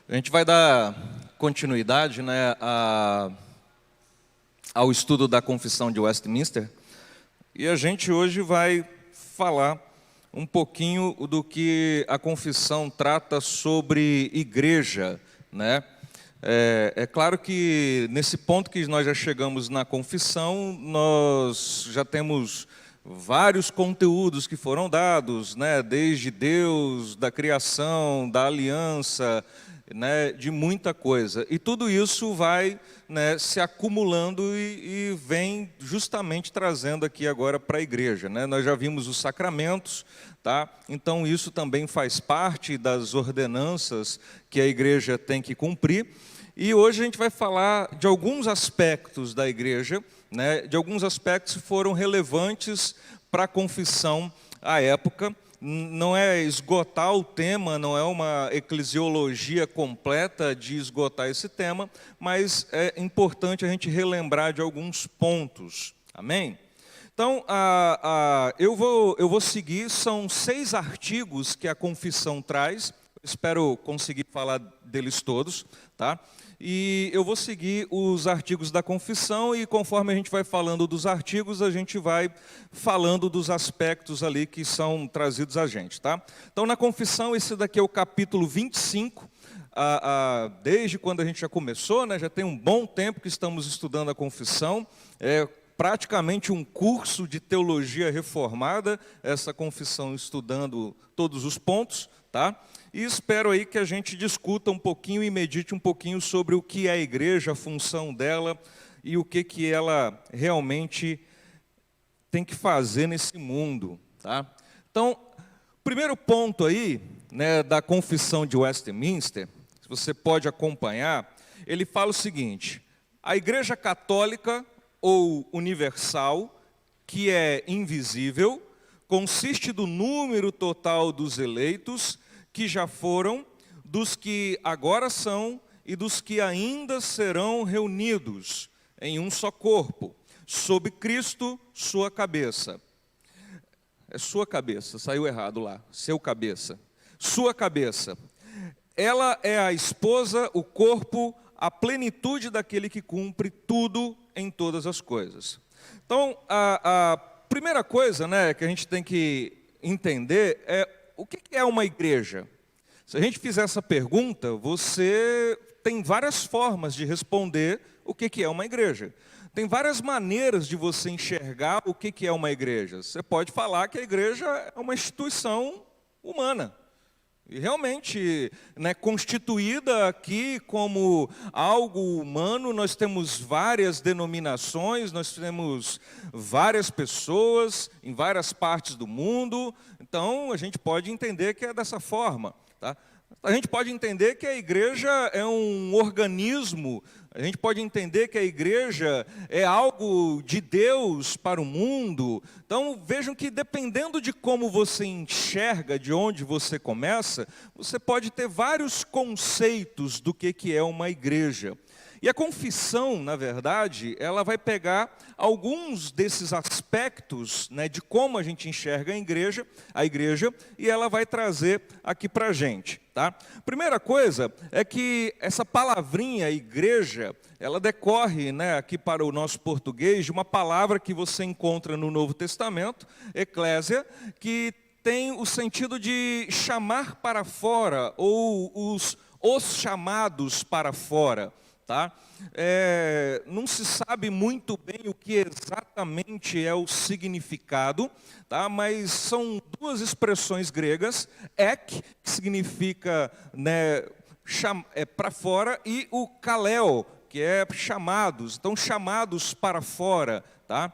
A gente vai dar continuidade, né, ao estudo da Confissão de Westminster, e a gente hoje vai falar um pouquinho do que a Confissão trata sobre igreja, né? É claro que nesse ponto que nós já chegamos na Confissão, nós já temos vários conteúdos que foram dados, né, desde Deus, da criação, da aliança, né, de muita coisa. E tudo isso vai, né, se acumulando e vem justamente trazendo aqui agora para a igreja, né? Nós já vimos os sacramentos, tá? Então isso também faz parte das ordenanças que a igreja tem que cumprir. E hoje a gente vai falar de alguns aspectos da igreja, né, de alguns aspectos que foram relevantes para a confissão à época. Não é esgotar o tema, não é uma eclesiologia completa de esgotar esse tema, mas é importante a gente relembrar de alguns pontos. Amém? Então, eu vou seguir, são 6 artigos que a confissão traz, espero conseguir falar deles todos, tá? E eu vou seguir os artigos da confissão e conforme a gente vai falando dos artigos, a gente vai falando dos aspectos ali que são trazidos a gente, tá? Então, na confissão, esse daqui é o capítulo 25, desde quando a gente já começou, né? Já tem um bom tempo que estamos estudando a confissão, praticamente um curso de teologia reformada, essa confissão estudando todos os pontos, tá? E espero aí que a gente discuta um pouquinho e medite um pouquinho sobre o que é a igreja, a função dela e o que ela realmente tem que fazer nesse mundo, tá? Então, primeiro ponto aí, né, da confissão de Westminster, se você pode acompanhar, ele fala o seguinte: a igreja católica ou universal, que é invisível, consiste do número total dos eleitos que já foram, dos que agora são e dos que ainda serão reunidos em um só corpo, sob Cristo, sua cabeça. É sua cabeça, saiu errado lá, seu cabeça. Sua cabeça. Ela é a esposa, o corpo, a plenitude daquele que cumpre tudo em todas as coisas. Então, a primeira coisa, né, que a gente tem que entender é o que é uma igreja? Se a gente fizer essa pergunta, você tem várias formas de responder o que é uma igreja. Tem várias maneiras de você enxergar o que é uma igreja. Você pode falar que a igreja é uma instituição humana. E realmente, né, constituída aqui como algo humano, nós temos várias denominações, nós temos várias pessoas em várias partes do mundo. Então, a gente pode entender que é dessa forma, tá? A gente pode entender que a igreja é um organismo, a gente pode entender que a igreja é algo de Deus para o mundo. Então, vejam que dependendo de como você enxerga, de onde você começa, você pode ter vários conceitos do que é uma igreja. E a confissão, na verdade, ela vai pegar alguns desses aspectos, né, de como a gente enxerga a igreja, e ela vai trazer aqui para a gente, tá? Primeira coisa é que essa palavrinha igreja, ela decorre, né, aqui para o nosso português, de uma palavra que você encontra no Novo Testamento, eclésia, que tem o sentido de chamar para fora, ou os chamados para fora. Tá? Não se sabe muito bem o que exatamente é o significado, tá? Mas são 2 expressões gregas, ek, que significa, né, para fora, e o kaleo, que é chamados, então chamados para fora. Tá?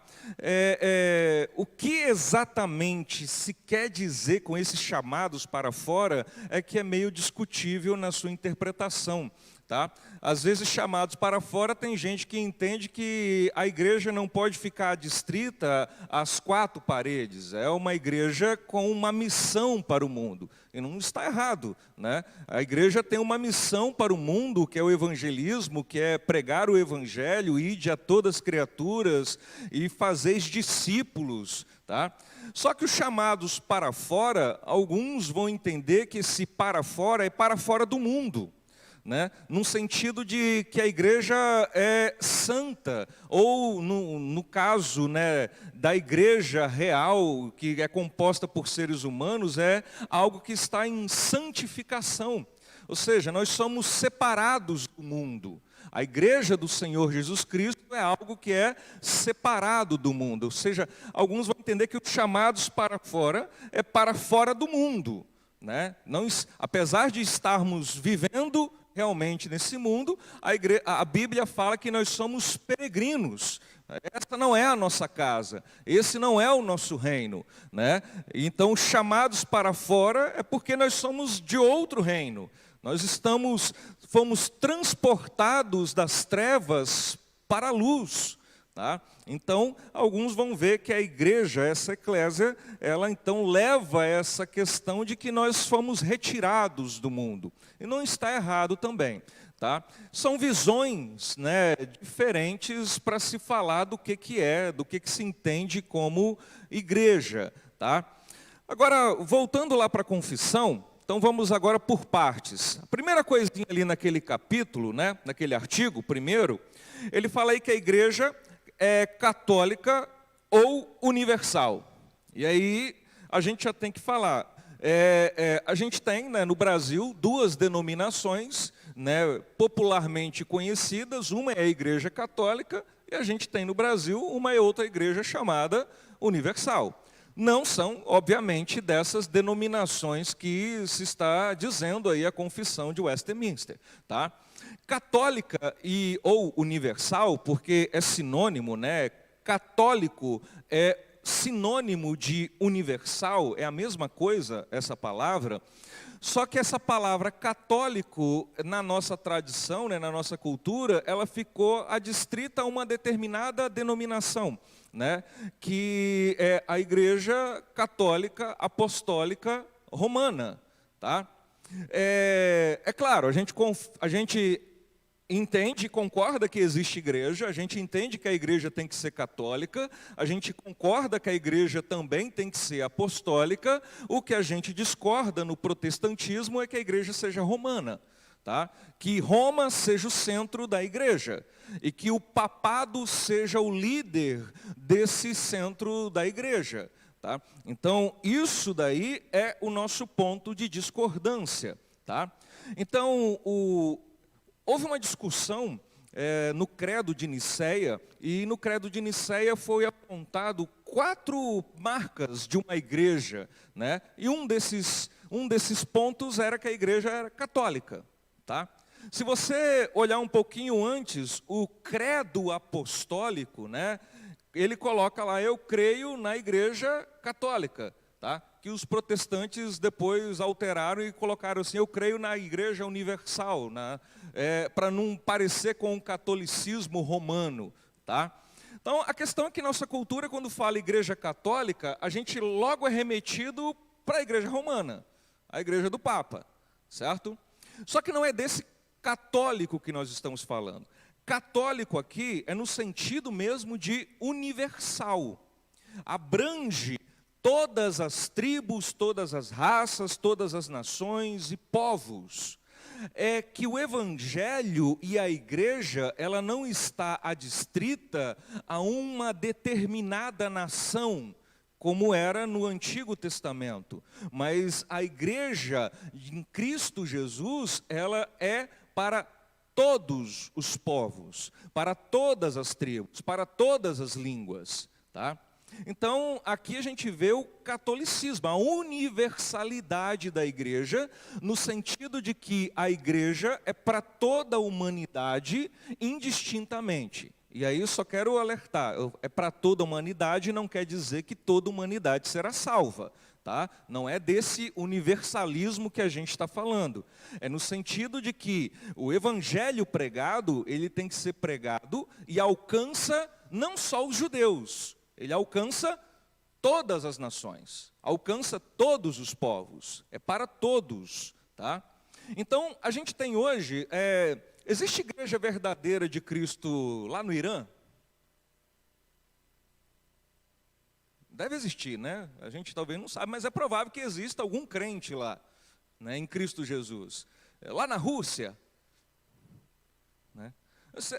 O que exatamente se quer dizer com esses chamados para fora é que é meio discutível na sua interpretação. Tá? Às vezes, chamados para fora, tem gente que entende que a igreja não pode ficar adstrita às 4 paredes. É uma igreja com uma missão para o mundo. E não está errado, né? A igreja tem uma missão para o mundo, que é o evangelismo, que é pregar o evangelho, ide a todas as criaturas e fazeis discípulos. Tá? Só que os chamados para fora, alguns vão entender que esse para fora é para fora do mundo. né? Num sentido de que a igreja é santa, ou no caso, né, da igreja real, que é composta por seres humanos, é algo que está em santificação. Ou seja, nós somos separados do mundo. A igreja do Senhor Jesus Cristo é algo que é separado do mundo. Ou seja, alguns vão entender que os chamados para fora é para fora do mundo, né? Não, apesar de estarmos vivendo realmente nesse mundo, a Bíblia fala que nós somos peregrinos. Essa não é a nossa casa, esse não é o nosso reino, né? Então, chamados para fora é porque nós somos de outro reino. Nós fomos transportados das trevas para a luz, tá? Então, alguns vão ver que a igreja, essa eclésia, ela então leva essa questão de que nós fomos retirados do mundo. E não está errado também, tá? São visões, né, diferentes para se falar do que se entende como igreja, tá? Agora, voltando lá para a confissão, então vamos agora por partes. A primeira coisinha ali naquele capítulo, né, naquele artigo, primeiro, ele fala aí que a igreja é católica ou universal. E aí a gente já tem que falar. A gente tem, né, no Brasil, duas denominações, né, popularmente conhecidas. Uma é a igreja católica e a gente tem no Brasil uma e outra igreja chamada universal. Não são, obviamente, dessas denominações que se está dizendo aí a confissão de Westminster, tá? Católica ou universal, porque é sinônimo, né? Católico é sinônimo de universal, é a mesma coisa essa palavra, só que essa palavra católico, na nossa tradição, né, na nossa cultura, ela ficou adstrita a uma determinada denominação, né, que é a Igreja Católica Apostólica Romana, tá? É claro, a gente entende e concorda que existe igreja, a gente entende que a igreja tem que ser católica, a gente concorda que a igreja também tem que ser apostólica. O que a gente discorda no protestantismo é que a igreja seja romana, tá? Que Roma seja o centro da igreja e que o papado seja o líder desse centro da igreja, tá? Então, isso daí é o nosso ponto de discordância, tá? Então, houve uma discussão no Credo de Nicéia, e no Credo de Nicéia foi apontado 4 marcas de uma igreja, né? E um desses pontos era que a igreja era católica, tá? Se você olhar um pouquinho antes, o Credo Apostólico, né? Ele coloca lá, eu creio na igreja católica, tá? Que os protestantes depois alteraram e colocaram assim, eu creio na igreja universal, né? Para não parecer com o catolicismo romano, tá? Então, a questão é que nossa cultura, quando fala igreja católica, a gente logo é remetido para a igreja romana, a igreja do Papa, certo? Só que não é desse católico que nós estamos falando. Católico aqui é no sentido mesmo de universal, abrange todas as tribos, todas as raças, todas as nações e povos. É que o evangelho e a igreja, ela não está adstrita a uma determinada nação, como era no Antigo Testamento. Mas a igreja em Cristo Jesus, ela é para todos os povos, para todas as tribos, para todas as línguas, tá? Então, aqui a gente vê o catolicismo, a universalidade da igreja, no sentido de que a igreja é para toda a humanidade, indistintamente. E aí eu só quero alertar, é para toda a humanidade, não quer dizer que toda a humanidade será salva, tá? Não é desse universalismo que a gente está falando. É no sentido de que o evangelho pregado, ele tem que ser pregado e alcança não só os judeus, ele alcança todas as nações, alcança todos os povos, é para todos, tá? Então, a gente tem hoje, existe igreja verdadeira de Cristo lá no Irã? Deve existir, né? A gente talvez não sabe, mas é provável que exista algum crente lá, né, em Cristo Jesus. Lá na Rússia,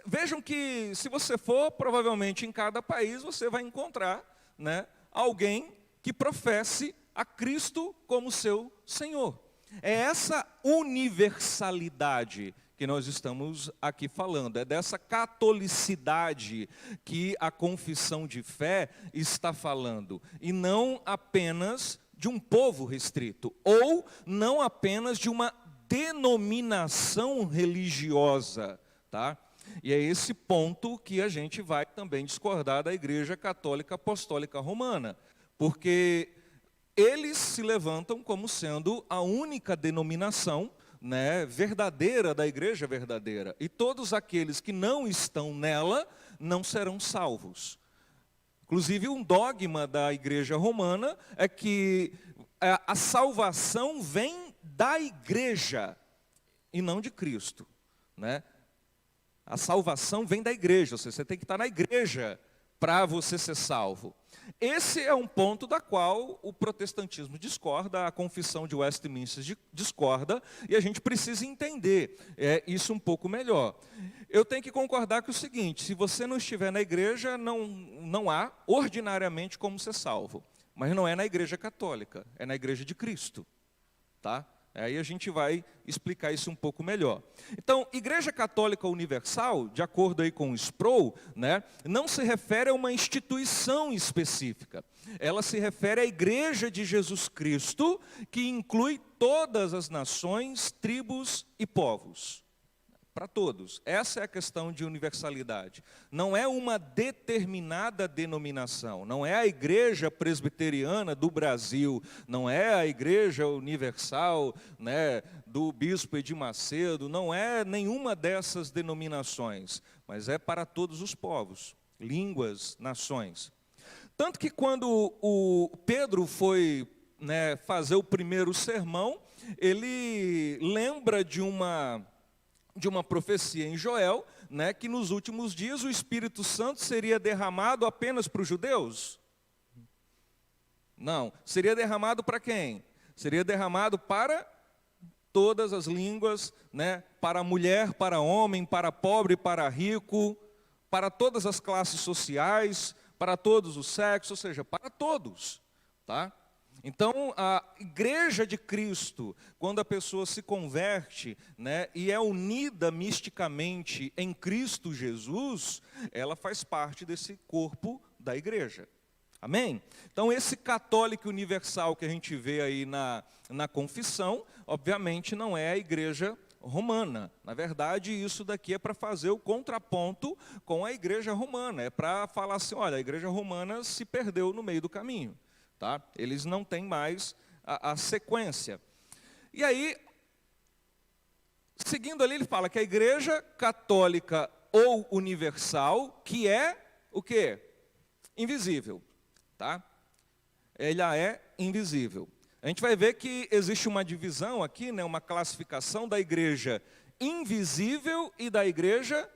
Vejam que se você for, provavelmente em cada país, você vai encontrar, né, alguém que professe a Cristo como seu Senhor. É essa universalidade que nós estamos aqui falando, é dessa catolicidade que a confissão de fé está falando, e não apenas de um povo restrito, ou não apenas de uma denominação religiosa, tá? E é esse ponto que a gente vai também discordar da Igreja Católica Apostólica Romana, porque eles se levantam como sendo a única denominação, né, verdadeira da Igreja verdadeira, e todos aqueles que não estão nela não serão salvos. Inclusive, um dogma da Igreja Romana é que a salvação vem da Igreja e não de Cristo, né? A salvação vem da igreja, ou seja, você tem que estar na igreja para você ser salvo. Esse é um ponto da qual o protestantismo discorda, a confissão de Westminster discorda, e a gente precisa entender isso um pouco melhor. Eu tenho que concordar com o seguinte: se você não estiver na igreja, não há ordinariamente como ser salvo. Mas não é na igreja católica, é na igreja de Cristo, tá? Aí a gente vai explicar isso um pouco melhor. Então, Igreja Católica Universal, de acordo aí com o Sproul, né, não se refere a uma instituição específica. Ela se refere à Igreja de Jesus Cristo, que inclui todas as nações, tribos e povos. Para todos. Essa é a questão de universalidade. Não é uma determinada denominação, não é a Igreja Presbiteriana do Brasil, não é a Igreja Universal, né, do Bispo Edir Macedo, não é nenhuma dessas denominações, mas é para todos os povos, línguas, nações. Tanto que quando o Pedro foi, né, fazer o primeiro sermão, ele lembra de uma profecia em Joel, né, que nos últimos dias o Espírito Santo seria derramado apenas para os judeus? Não, seria derramado para quem? Seria derramado para todas as línguas, né, para mulher, para homem, para pobre, para rico, para todas as classes sociais, para todos os sexos, ou seja, para todos, tá? Então, a Igreja de Cristo, quando a pessoa se converte, né, e é unida misticamente em Cristo Jesus, ela faz parte desse corpo da igreja. Amém? Então, esse católico universal que a gente vê aí na confissão, obviamente não é a Igreja Romana. Na verdade, isso daqui é para fazer o contraponto com a Igreja Romana. É para falar assim, olha, a Igreja Romana se perdeu no meio do caminho. Tá? Eles não têm mais a sequência. E aí, seguindo ali, ele fala que a Igreja Católica ou Universal, que é o quê? Invisível. Tá? Ela é invisível. A gente vai ver que existe uma divisão aqui, né, uma classificação da igreja invisível e da igreja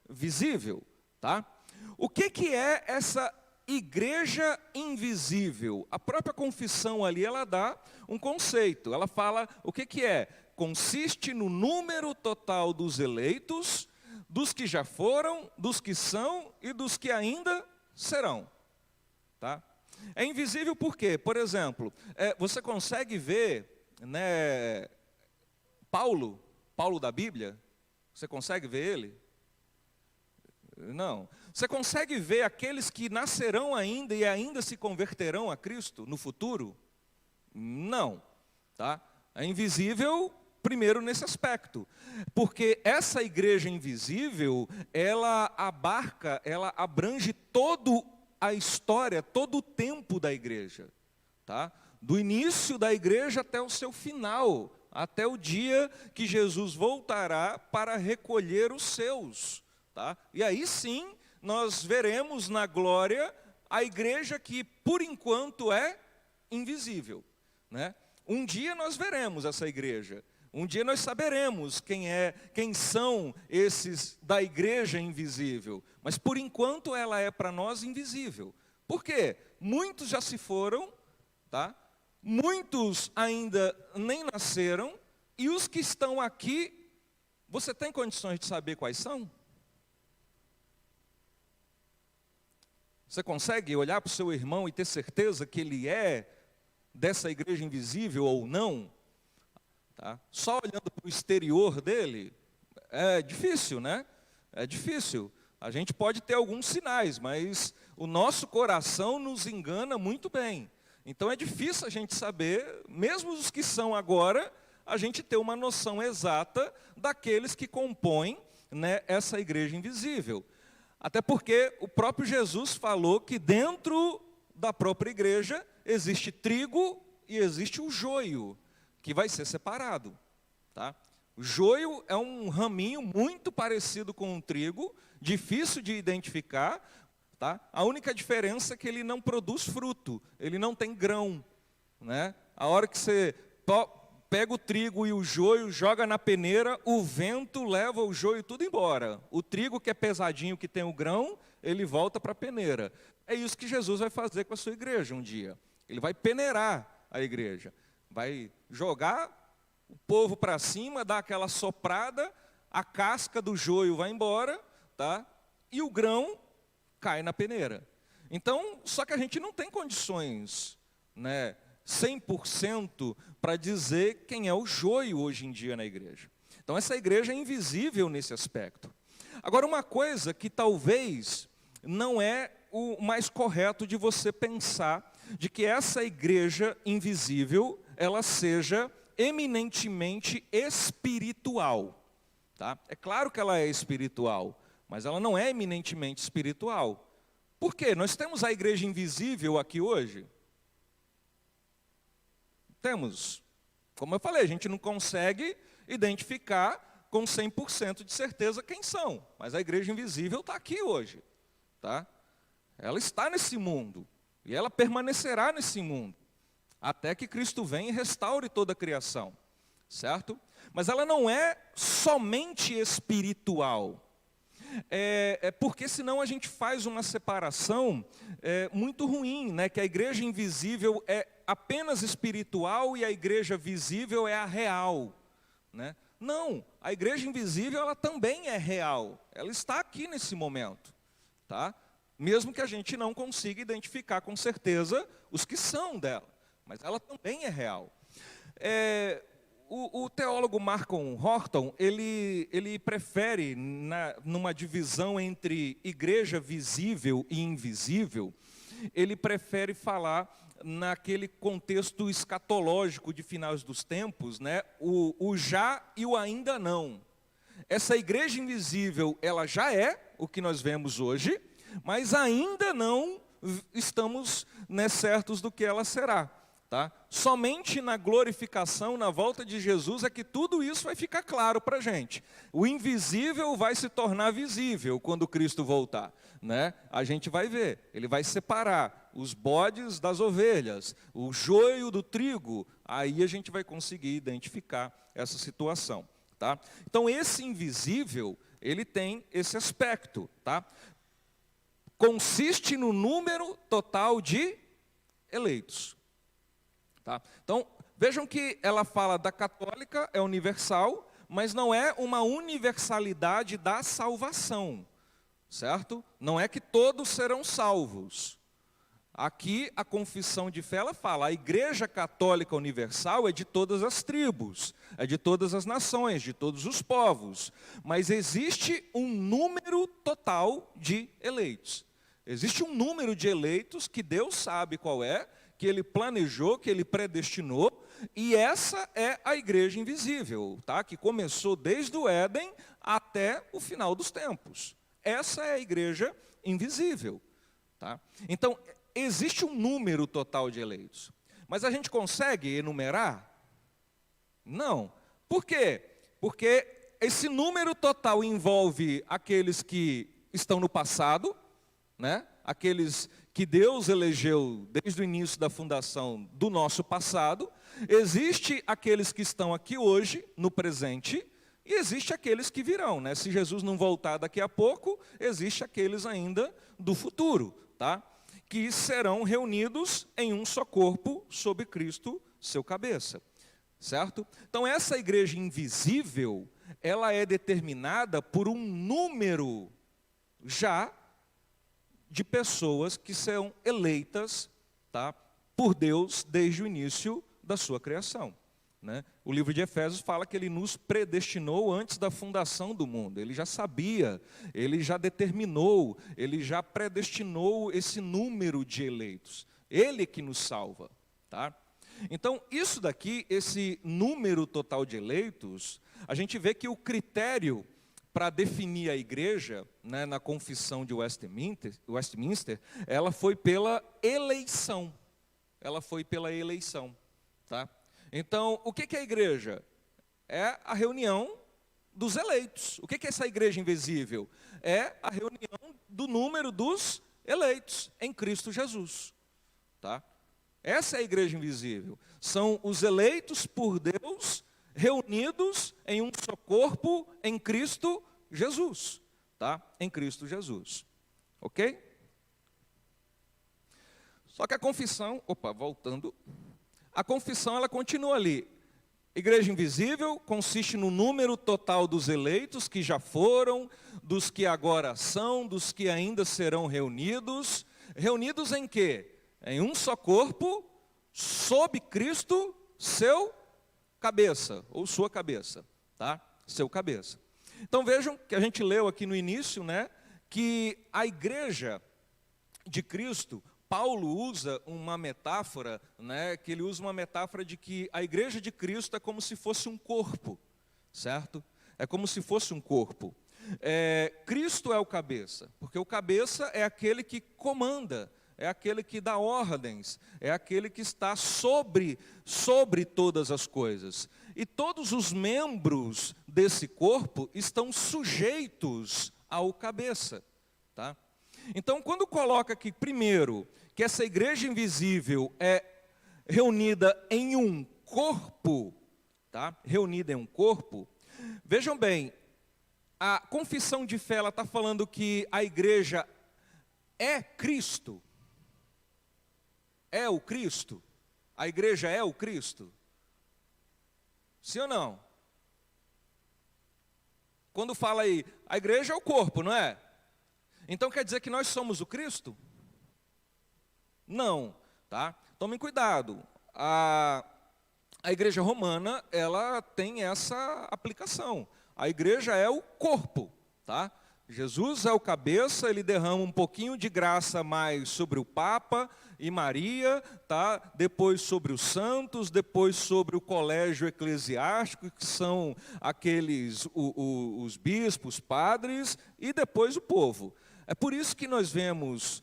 visível. Tá? O que é essa igreja invisível? A própria confissão ali, ela dá um conceito. Ela fala o que é? Consiste no número total dos eleitos, dos que já foram, dos que são e dos que ainda serão. Tá? É invisível por quê? Por exemplo, você consegue ver, né, Paulo da Bíblia? Você consegue ver ele? Não. Você consegue ver aqueles que nascerão ainda e ainda se converterão a Cristo no futuro? Não. Tá? É invisível primeiro nesse aspecto. Porque essa igreja invisível, ela abarca, ela abrange toda a história, todo o tempo da igreja. Tá? Do início da igreja até o seu final, até o dia que Jesus voltará para recolher os seus. Tá? E aí sim, nós veremos na glória a igreja que, por enquanto, é invisível. Né? Um dia nós veremos essa igreja. Um dia nós saberemos quem são esses da igreja invisível. Mas, por enquanto, ela é para nós invisível. Por quê? Muitos já se foram, tá? Muitos ainda nem nasceram, e os que estão aqui, você tem condições de saber quais são? Você consegue olhar para o seu irmão e ter certeza que ele é dessa igreja invisível ou não? Tá? Só olhando para o exterior dele, é difícil, né? É difícil. A gente pode ter alguns sinais, mas o nosso coração nos engana muito bem. Então é difícil a gente saber, mesmo os que são agora, a gente ter uma noção exata daqueles que compõem, né, essa igreja invisível. Até porque o próprio Jesus falou que dentro da própria igreja existe trigo e existe o joio, que vai ser separado. Tá? O joio é um raminho muito parecido com o trigo, difícil de identificar. Tá? A única diferença é que ele não produz fruto, ele não tem grão. Né? A hora que você pega o trigo e o joio, joga na peneira, o vento leva o joio tudo embora. O trigo que é pesadinho, que tem o grão, ele volta para a peneira. É isso que Jesus vai fazer com a sua igreja um dia. Ele vai peneirar a igreja. Vai jogar o povo para cima, dar aquela soprada, a casca do joio vai embora, tá? E o grão cai na peneira. Então, só que a gente não tem condições, né, 100% para dizer quem é o joio hoje em dia na igreja. Então essa igreja é invisível nesse aspecto. Agora, uma coisa que talvez não é o mais correto de você pensar, de que essa igreja invisível, ela seja eminentemente espiritual. Tá? É claro que ela é espiritual, mas ela não é eminentemente espiritual. Por quê? Nós temos a igreja invisível aqui hoje? Temos. Como eu falei, a gente não consegue identificar com 100% de certeza quem são. Mas a igreja invisível está aqui hoje. Tá? Ela está nesse mundo. E ela permanecerá nesse mundo. Até que Cristo venha e restaure toda a criação. Certo? Mas ela não é somente espiritual. Porque senão a gente faz uma separação muito ruim, né? Que a igreja invisível é apenas espiritual e a igreja visível é a real, né? Não, a igreja invisível ela também é real, ela está aqui nesse momento, tá? Mesmo que a gente não consiga identificar com certeza os que são dela, mas ela também é real. O teólogo Malcolm Horton, ele prefere, numa divisão entre igreja visível e invisível, ele prefere falar naquele contexto escatológico de finais dos tempos, né, o já e o ainda não. Essa igreja invisível, ela já é o que nós vemos hoje, mas ainda não estamos, né, certos do que ela será. Tá? Somente na glorificação, na volta de Jesus, é que tudo isso vai ficar claro para a gente. O invisível vai se tornar visível quando Cristo voltar. Né? A gente vai ver, ele vai separar os bodes das ovelhas, o joio do trigo, aí a gente vai conseguir identificar essa situação. Tá? Então esse invisível, ele tem esse aspecto. Tá? Consiste no número total de eleitos. Tá? Então, vejam que ela fala da católica, é universal, mas não é uma universalidade da salvação, certo? Não é que todos serão salvos. Aqui a confissão de fé, ela fala, a igreja católica universal é de todas as tribos, é de todas as nações, de todos os povos, mas existe um número total de eleitos. Existe um número de eleitos que Deus sabe qual é, que Ele planejou, que Ele predestinou, e essa é a igreja invisível, tá? Que começou desde o Éden até o final dos tempos. Essa é a igreja invisível. Tá? Então, existe um número total de eleitos, mas a gente consegue enumerar? Não. Por quê? Porque esse número total envolve aqueles que estão no passado, né? Aqueles que Deus elegeu desde o início da fundação do nosso passado, existe aqueles que estão aqui hoje, no presente, e existe aqueles que virão, né? Se Jesus não voltar daqui a pouco, existe aqueles ainda do futuro, tá? Que serão reunidos em um só corpo, sob Cristo, seu cabeça, certo? Então essa igreja invisível, ela é determinada por um número já de pessoas que são eleitas, tá, por Deus desde o início da sua criação. Né? O livro de Efésios fala que ele nos predestinou antes da fundação do mundo. Ele já sabia, ele já determinou, ele já predestinou esse número de eleitos. Ele que nos salva. Tá? Então, isso daqui, esse número total de eleitos, a gente vê que o critério para definir a igreja, né, na confissão de Westminster, ela foi pela eleição. Ela foi pela eleição. Tá? Então, o que é a igreja? É a reunião dos eleitos. O que é essa igreja invisível? É a reunião do número dos eleitos em Cristo Jesus. Tá? Essa é a igreja invisível. São os eleitos por Deus, reunidos em um só corpo em Cristo Jesus. Tá? Em Cristo Jesus. Ok? Só que a confissão, voltando... A confissão, ela continua ali. Igreja invisível consiste no número total dos eleitos que já foram, dos que agora são, dos que ainda serão reunidos. Reunidos em quê? Em um só corpo, sob Cristo, seu cabeça, ou sua cabeça, tá? Seu cabeça. Então vejam que a gente leu aqui no início, né, que a igreja de Cristo, Paulo usa uma metáfora, né, que ele usa uma metáfora de que a igreja de Cristo é como se fosse um corpo, certo? É como se fosse um corpo. Cristo é o cabeça, porque o cabeça é aquele que comanda, é aquele que dá ordens, é aquele que está sobre todas as coisas. E todos os membros desse corpo estão sujeitos ao cabeça, tá? Então, quando coloca aqui, primeiro, que essa igreja invisível é reunida em um corpo, tá? Reunida em um corpo, vejam bem, a confissão de fé, ela está falando que a igreja é Cristo. É o Cristo? A igreja é o Cristo? Sim ou não? Quando fala aí, a igreja é o corpo, não é? Então quer dizer que nós somos o Cristo? Não, tá? Tomem cuidado. A igreja romana, ela tem essa aplicação. A igreja é o corpo, tá? Jesus é o cabeça, ele derrama um pouquinho de graça mais sobre o Papa e Maria, tá? Depois sobre os santos, depois sobre o colégio eclesiástico, que são aqueles, os bispos, padres, e depois o povo. É por isso que nós vemos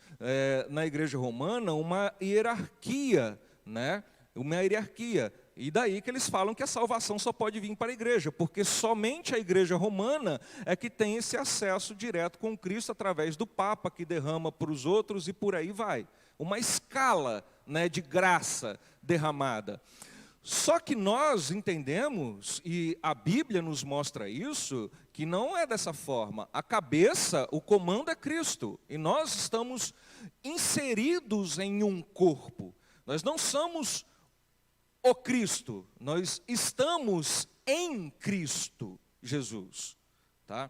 na igreja romana uma hierarquia, né? Uma hierarquia. E daí que eles falam que a salvação só pode vir para a igreja, porque somente a igreja romana é que tem esse acesso direto com Cristo através do Papa, que derrama para os outros e por aí vai. Uma escala, né, de graça derramada. Só que nós entendemos, e a Bíblia nos mostra isso, que não é dessa forma. A cabeça, o comando é Cristo, e nós estamos inseridos em um corpo. Nós não somos o Cristo, nós estamos em Cristo Jesus, tá?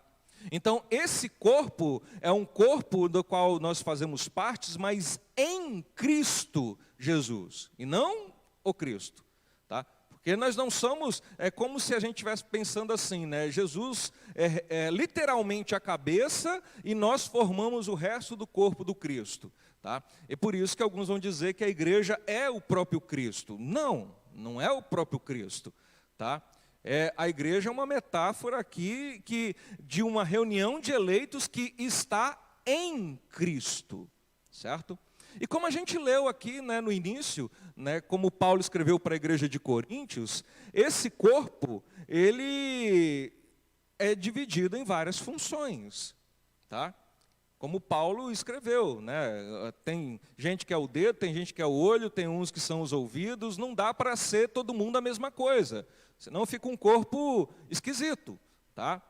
Então, esse corpo é um corpo do qual nós fazemos partes, mas em Cristo Jesus, e não o Cristo, tá? Porque nós não somos, é como se a gente estivesse pensando assim, né? Jesus é literalmente a cabeça e nós formamos o resto do corpo do Cristo, tá? E por isso que alguns vão dizer que a igreja é o próprio Cristo. Não é o próprio Cristo, tá? A igreja é uma metáfora aqui de uma reunião de eleitos que está em Cristo, certo? E como a gente leu aqui, né, no início, né, como Paulo escreveu para a igreja de Coríntios, esse corpo, ele é dividido em várias funções, tá? Como Paulo escreveu, né? Tem gente que é o dedo, tem gente que é o olho, tem uns que são os ouvidos, não dá para ser todo mundo a mesma coisa, senão fica um corpo esquisito, tá?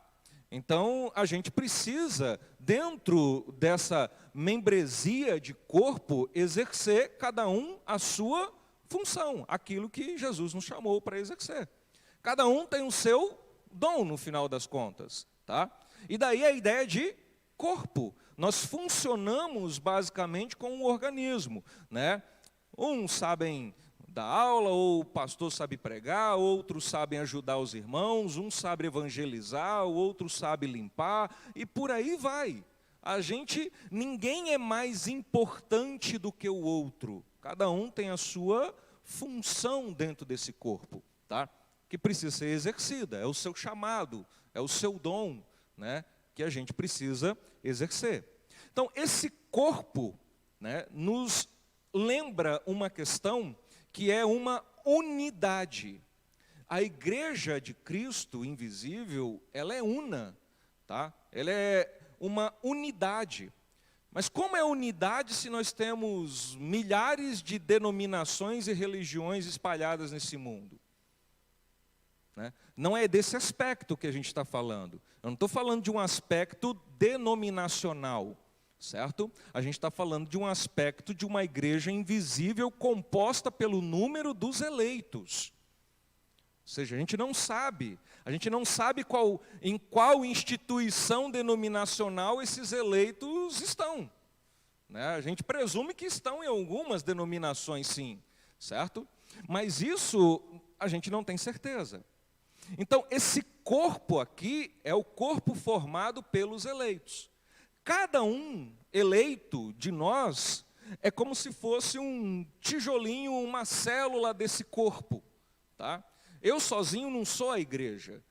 Então, a gente precisa, dentro dessa membresia de corpo, exercer cada um a sua função, aquilo que Jesus nos chamou para exercer. Cada um tem o seu dom no final das contas, tá? E daí a ideia de corpo. nós funcionamos basicamente como um organismo, né? Uns sabem dar aula, ou o pastor sabe pregar, outros sabem ajudar os irmãos, um sabe evangelizar, o outro sabe limpar, e por aí vai. Ninguém é mais importante do que o outro. Cada um tem a sua função dentro desse corpo, tá? Que precisa ser exercida, é o seu chamado, é o seu dom, né? Que a gente precisa exercer. Então, esse corpo, né, nos lembra uma questão que é uma unidade. A igreja de Cristo invisível, ela é una, tá? Ela é uma unidade. Mas como é unidade se nós temos milhares de denominações e religiões espalhadas nesse mundo? Né? Não é desse aspecto que a gente está falando. Eu não estou falando de um aspecto denominacional, certo? A gente está falando de um aspecto de uma igreja invisível composta pelo número dos eleitos. Ou seja, a gente não sabe em qual instituição denominacional esses eleitos estão. Né? A gente presume que estão em algumas denominações, sim, certo? Mas isso a gente não tem certeza. Então, esse corpo aqui é o corpo formado pelos eleitos. Cada um eleito de nós é como se fosse um tijolinho, uma célula desse corpo, tá? Eu sozinho não sou a igreja.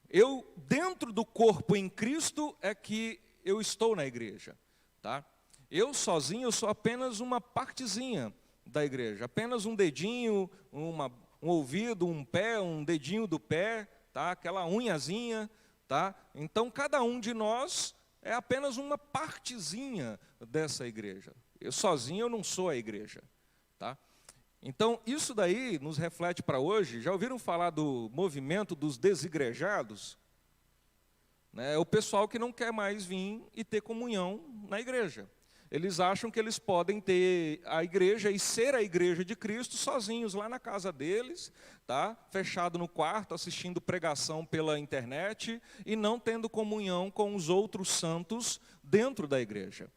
Eu, dentro do corpo em Cristo, é que eu estou na igreja, tá? Eu sozinho, eu sou apenas uma partezinha da igreja. Apenas um dedinho, um ouvido, um pé, um dedinho do pé, tá? Aquela unhazinha, tá? Então, cada um de nós é apenas uma partezinha dessa igreja. Eu sozinho, eu não sou a igreja, tá? Então, isso daí nos reflete para hoje. Já ouviram falar do movimento dos desigrejados? É o pessoal que não quer mais vir e ter comunhão na igreja. Eles acham que eles podem ter a igreja e ser a igreja de Cristo sozinhos lá na casa deles, tá? Fechado no quarto, assistindo pregação pela internet e não tendo comunhão com os outros santos dentro da igreja.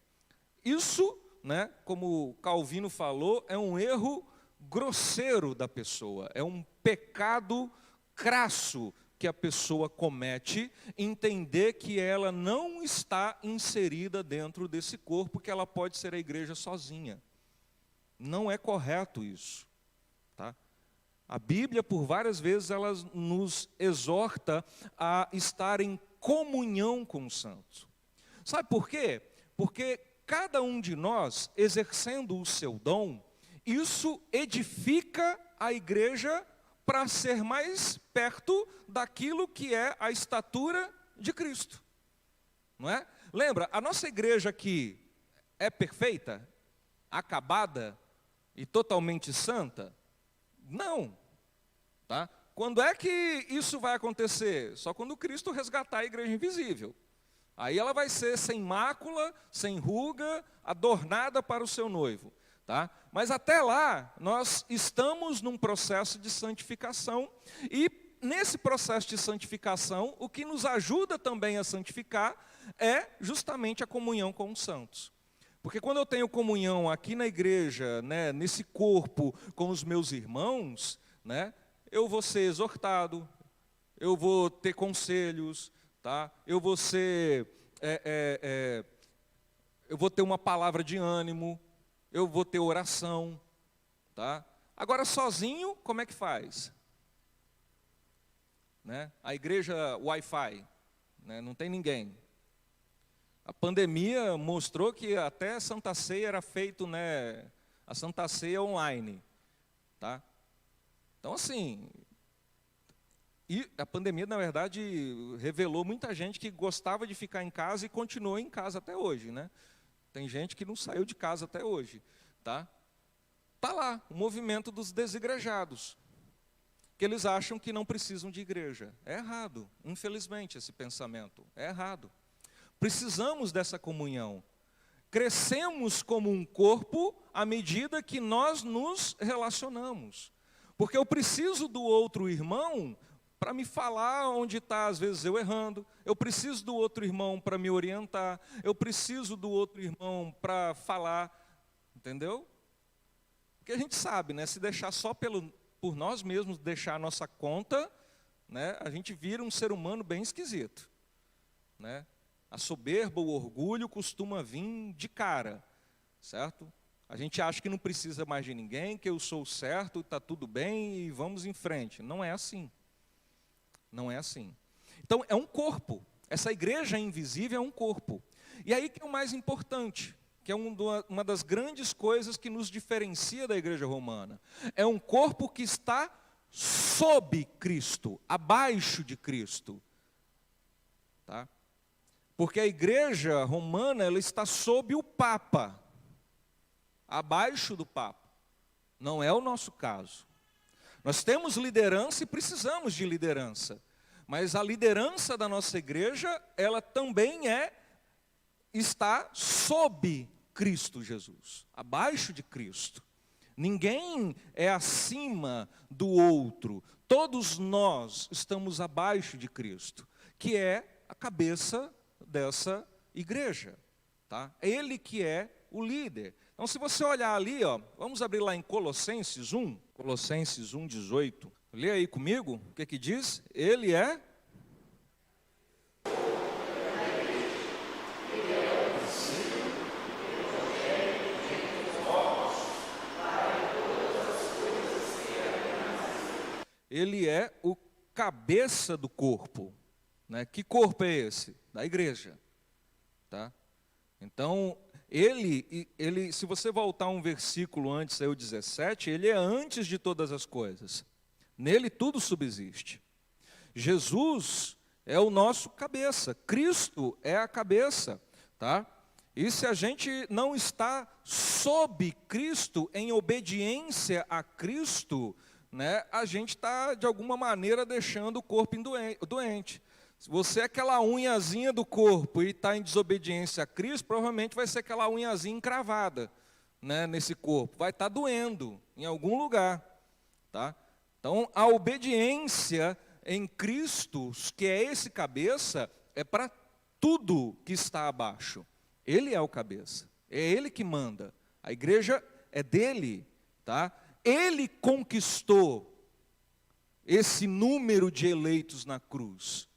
Isso, né, como Calvino falou, é um erro grosseiro da pessoa, é um pecado crasso que a pessoa comete, entender que ela não está inserida dentro desse corpo, que ela pode ser a igreja sozinha. Não é correto isso, tá? A Bíblia, por várias vezes, ela nos exorta a estar em comunhão com os santos. Sabe por quê? Porque cada um de nós, exercendo o seu dom, isso edifica a igreja para ser mais perto daquilo que é a estatura de Cristo. Não é? Lembra, a nossa igreja aqui é perfeita, acabada e totalmente santa? Não. Tá? Quando é que isso vai acontecer? Só quando Cristo resgatar a igreja invisível. Aí ela vai ser sem mácula, sem ruga, adornada para o seu noivo. Tá? Mas até lá, nós estamos num processo de santificação, e nesse processo de santificação, o que nos ajuda também a santificar é justamente a comunhão com os santos. Porque quando eu tenho comunhão aqui na igreja, né, nesse corpo com os meus irmãos, né, eu vou ser exortado, eu vou ter conselhos, tá? Eu vou ter uma palavra de ânimo, eu vou ter oração, tá? Agora, sozinho, como é que faz? Né? A igreja Wi-Fi, né? Não tem ninguém. A pandemia mostrou que até a Santa Ceia era feito, né, a Santa Ceia online, tá? Então, assim, e a pandemia, na verdade, revelou muita gente que gostava de ficar em casa e continuou em casa até hoje, né? Tem gente que não saiu de casa até hoje, tá? Tá lá, o movimento dos desigrejados, que eles acham que não precisam de igreja. É errado, infelizmente, esse pensamento. É errado. Precisamos dessa comunhão. Crescemos como um corpo à medida que nós nos relacionamos. Porque eu preciso do outro irmão para me falar onde está, às vezes, eu errando. Eu preciso do outro irmão para me orientar. Eu preciso do outro irmão para falar. Entendeu? Porque a gente sabe, né? Se deixar só por nós mesmos, deixar a nossa conta, né, a gente vira um ser humano bem esquisito. Né? A soberba, o orgulho costuma vir de cara, certo? A gente acha que não precisa mais de ninguém, que eu sou o certo, está tudo bem e vamos em frente. Não é assim. Não é assim. Então, é um corpo. Essa igreja invisível é um corpo. E aí que é o mais importante, que é uma das grandes coisas que nos diferencia da igreja romana. É um corpo que está sob Cristo, abaixo de Cristo. Tá? Porque a igreja romana, ela está sob o Papa, abaixo do Papa. Não é o nosso caso. Nós temos liderança e precisamos de liderança. Mas a liderança da nossa igreja, ela também está sob Cristo Jesus, abaixo de Cristo. Ninguém é acima do outro. Todos nós estamos abaixo de Cristo, que é a cabeça dessa igreja. Tá? É Ele que é o líder. Então, se você olhar ali, ó, vamos abrir lá em Colossenses 1, Colossenses 1, 18. Lê aí comigo, o que diz? Ele é... Ele é o cabeça do corpo. Né? Que corpo é esse? Da igreja. Tá? Então, ele, se você voltar um versículo antes, aí o 17, ele é antes de todas as coisas. Nele tudo subsiste. Jesus é o nosso cabeça. Cristo é a cabeça. Tá? E se a gente não está sob Cristo, em obediência a Cristo, né, a gente está, de alguma maneira, deixando o corpo doente. Se você é aquela unhazinha do corpo e está em desobediência a Cristo, provavelmente vai ser aquela unhazinha encravada, né, nesse corpo. Vai estar doendo em algum lugar. Tá? Então, a obediência em Cristo, que é esse cabeça, é para tudo que está abaixo. Ele é o cabeça. É Ele que manda. A igreja é dele. Tá? Ele conquistou esse número de eleitos na cruz.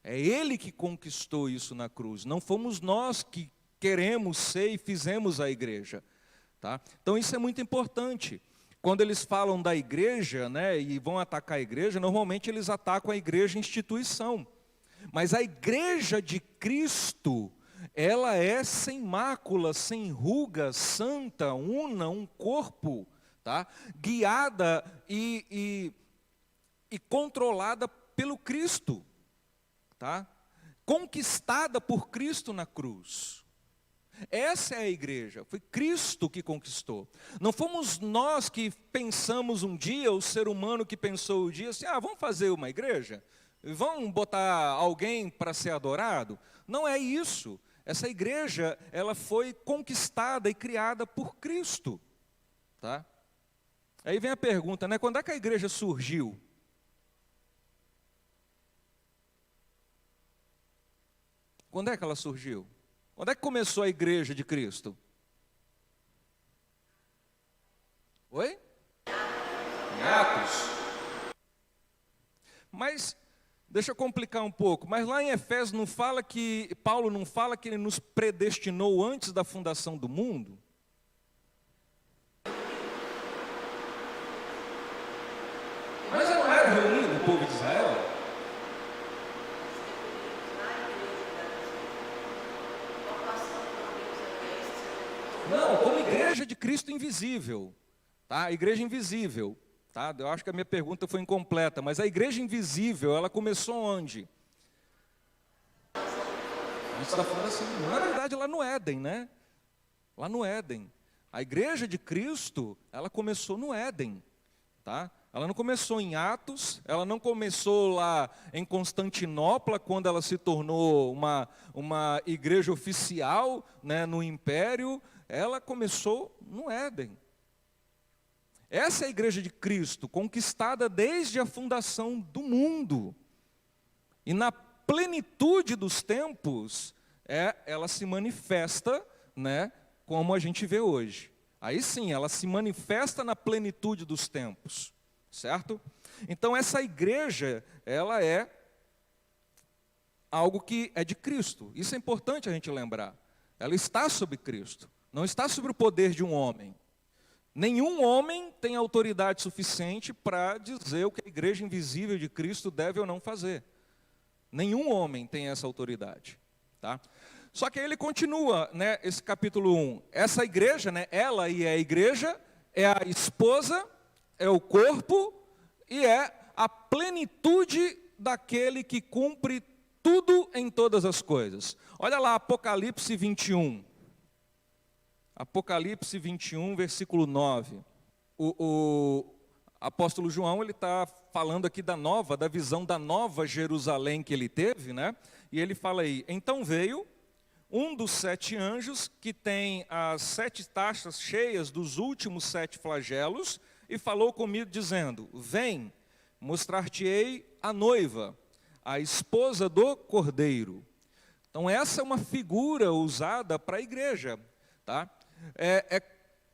É Ele que conquistou isso na cruz. Não fomos nós que queremos ser e fizemos a igreja. Tá? Então isso é muito importante. Quando eles falam da igreja, né, e vão atacar a igreja, normalmente eles atacam a igreja instituição. Mas a igreja de Cristo, ela é sem mácula, sem ruga, santa, una, um corpo. Tá? Guiada e controlada pelo Cristo, tá? Conquistada por Cristo na cruz. Essa é a igreja, foi Cristo que conquistou. Não fomos nós que pensamos um dia, o ser humano que pensou um dia assim, vamos fazer uma igreja? Vamos botar alguém para ser adorado? Não é isso. Essa igreja, ela foi conquistada e criada por Cristo. Tá? Aí vem a pergunta, né? Quando é que a igreja surgiu? Quando é que ela surgiu? Quando é que começou a igreja de Cristo? Oi? Em Atos. Mas, deixa eu complicar um pouco, mas lá em Efésios não fala que, Paulo não fala que ele nos predestinou antes da fundação do mundo? Mas não era reunido o povo de Israel? Não, como igreja de Cristo invisível. Tá? A igreja invisível. Tá? Eu acho que a minha pergunta foi incompleta, mas a igreja invisível, ela começou onde? A gente está falando assim, na verdade lá no Éden, né? Lá no Éden. A igreja de Cristo, ela começou no Éden. Tá? Ela não começou em Atos, ela não começou lá em Constantinopla, quando ela se tornou uma igreja oficial, né, no Império. Ela começou no Éden. Essa é a igreja de Cristo, conquistada desde a fundação do mundo. E na plenitude dos tempos, ela se manifesta, né, como a gente vê hoje. Aí sim, ela se manifesta na plenitude dos tempos, certo? Então essa igreja, ela é algo que é de Cristo. Isso é importante a gente lembrar. Ela está sob Cristo, não está sob o poder de um homem. Nenhum homem tem autoridade suficiente para dizer o que a igreja invisível de Cristo deve ou não fazer. Nenhum homem tem essa autoridade, tá? Só que aí ele continua, né, esse capítulo 1. Essa igreja, né, ela e a igreja é a esposa, é o corpo e é a plenitude daquele que cumpre tudo em todas as coisas. Olha lá Apocalipse 21. Apocalipse 21, versículo 9. O apóstolo João, ele está falando aqui da visão da nova Jerusalém que ele teve, né? E ele fala aí, então veio um dos 7 anjos que tem as 7 taças cheias dos últimos 7 flagelos e falou comigo dizendo, vem, mostrar-te-ei a noiva, a esposa do Cordeiro. Então essa é uma figura usada para a igreja, tá?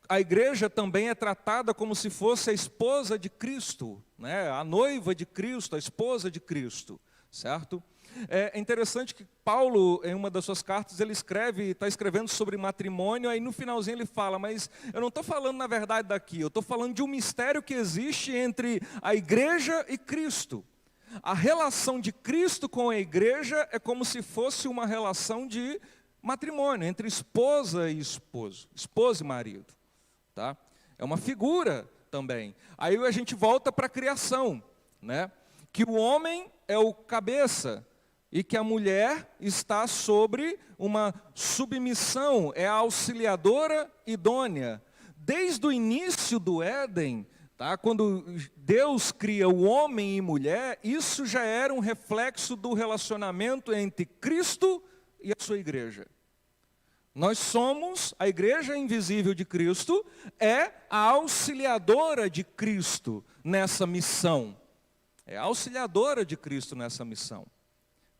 A igreja também é tratada como se fosse a esposa de Cristo, né? A noiva de Cristo, a esposa de Cristo, certo? É interessante que Paulo, em uma das suas cartas, ele está escrevendo sobre matrimônio, aí no finalzinho ele fala, mas eu não estou falando na verdade daqui, eu estou falando de um mistério que existe entre a igreja e Cristo. A relação de Cristo com a igreja é como se fosse uma relação de matrimônio, entre esposa e esposo, esposa e marido, tá? É uma figura também. Aí a gente volta para a criação, né? Que o homem é o cabeça e que a mulher está sobre uma submissão, é a auxiliadora idônea. Desde o início do Éden, tá? Quando Deus cria o homem e mulher, isso já era um reflexo do relacionamento entre Cristo e a sua igreja. Nós somos, a igreja invisível de Cristo, é a auxiliadora de Cristo nessa missão. É a auxiliadora de Cristo nessa missão.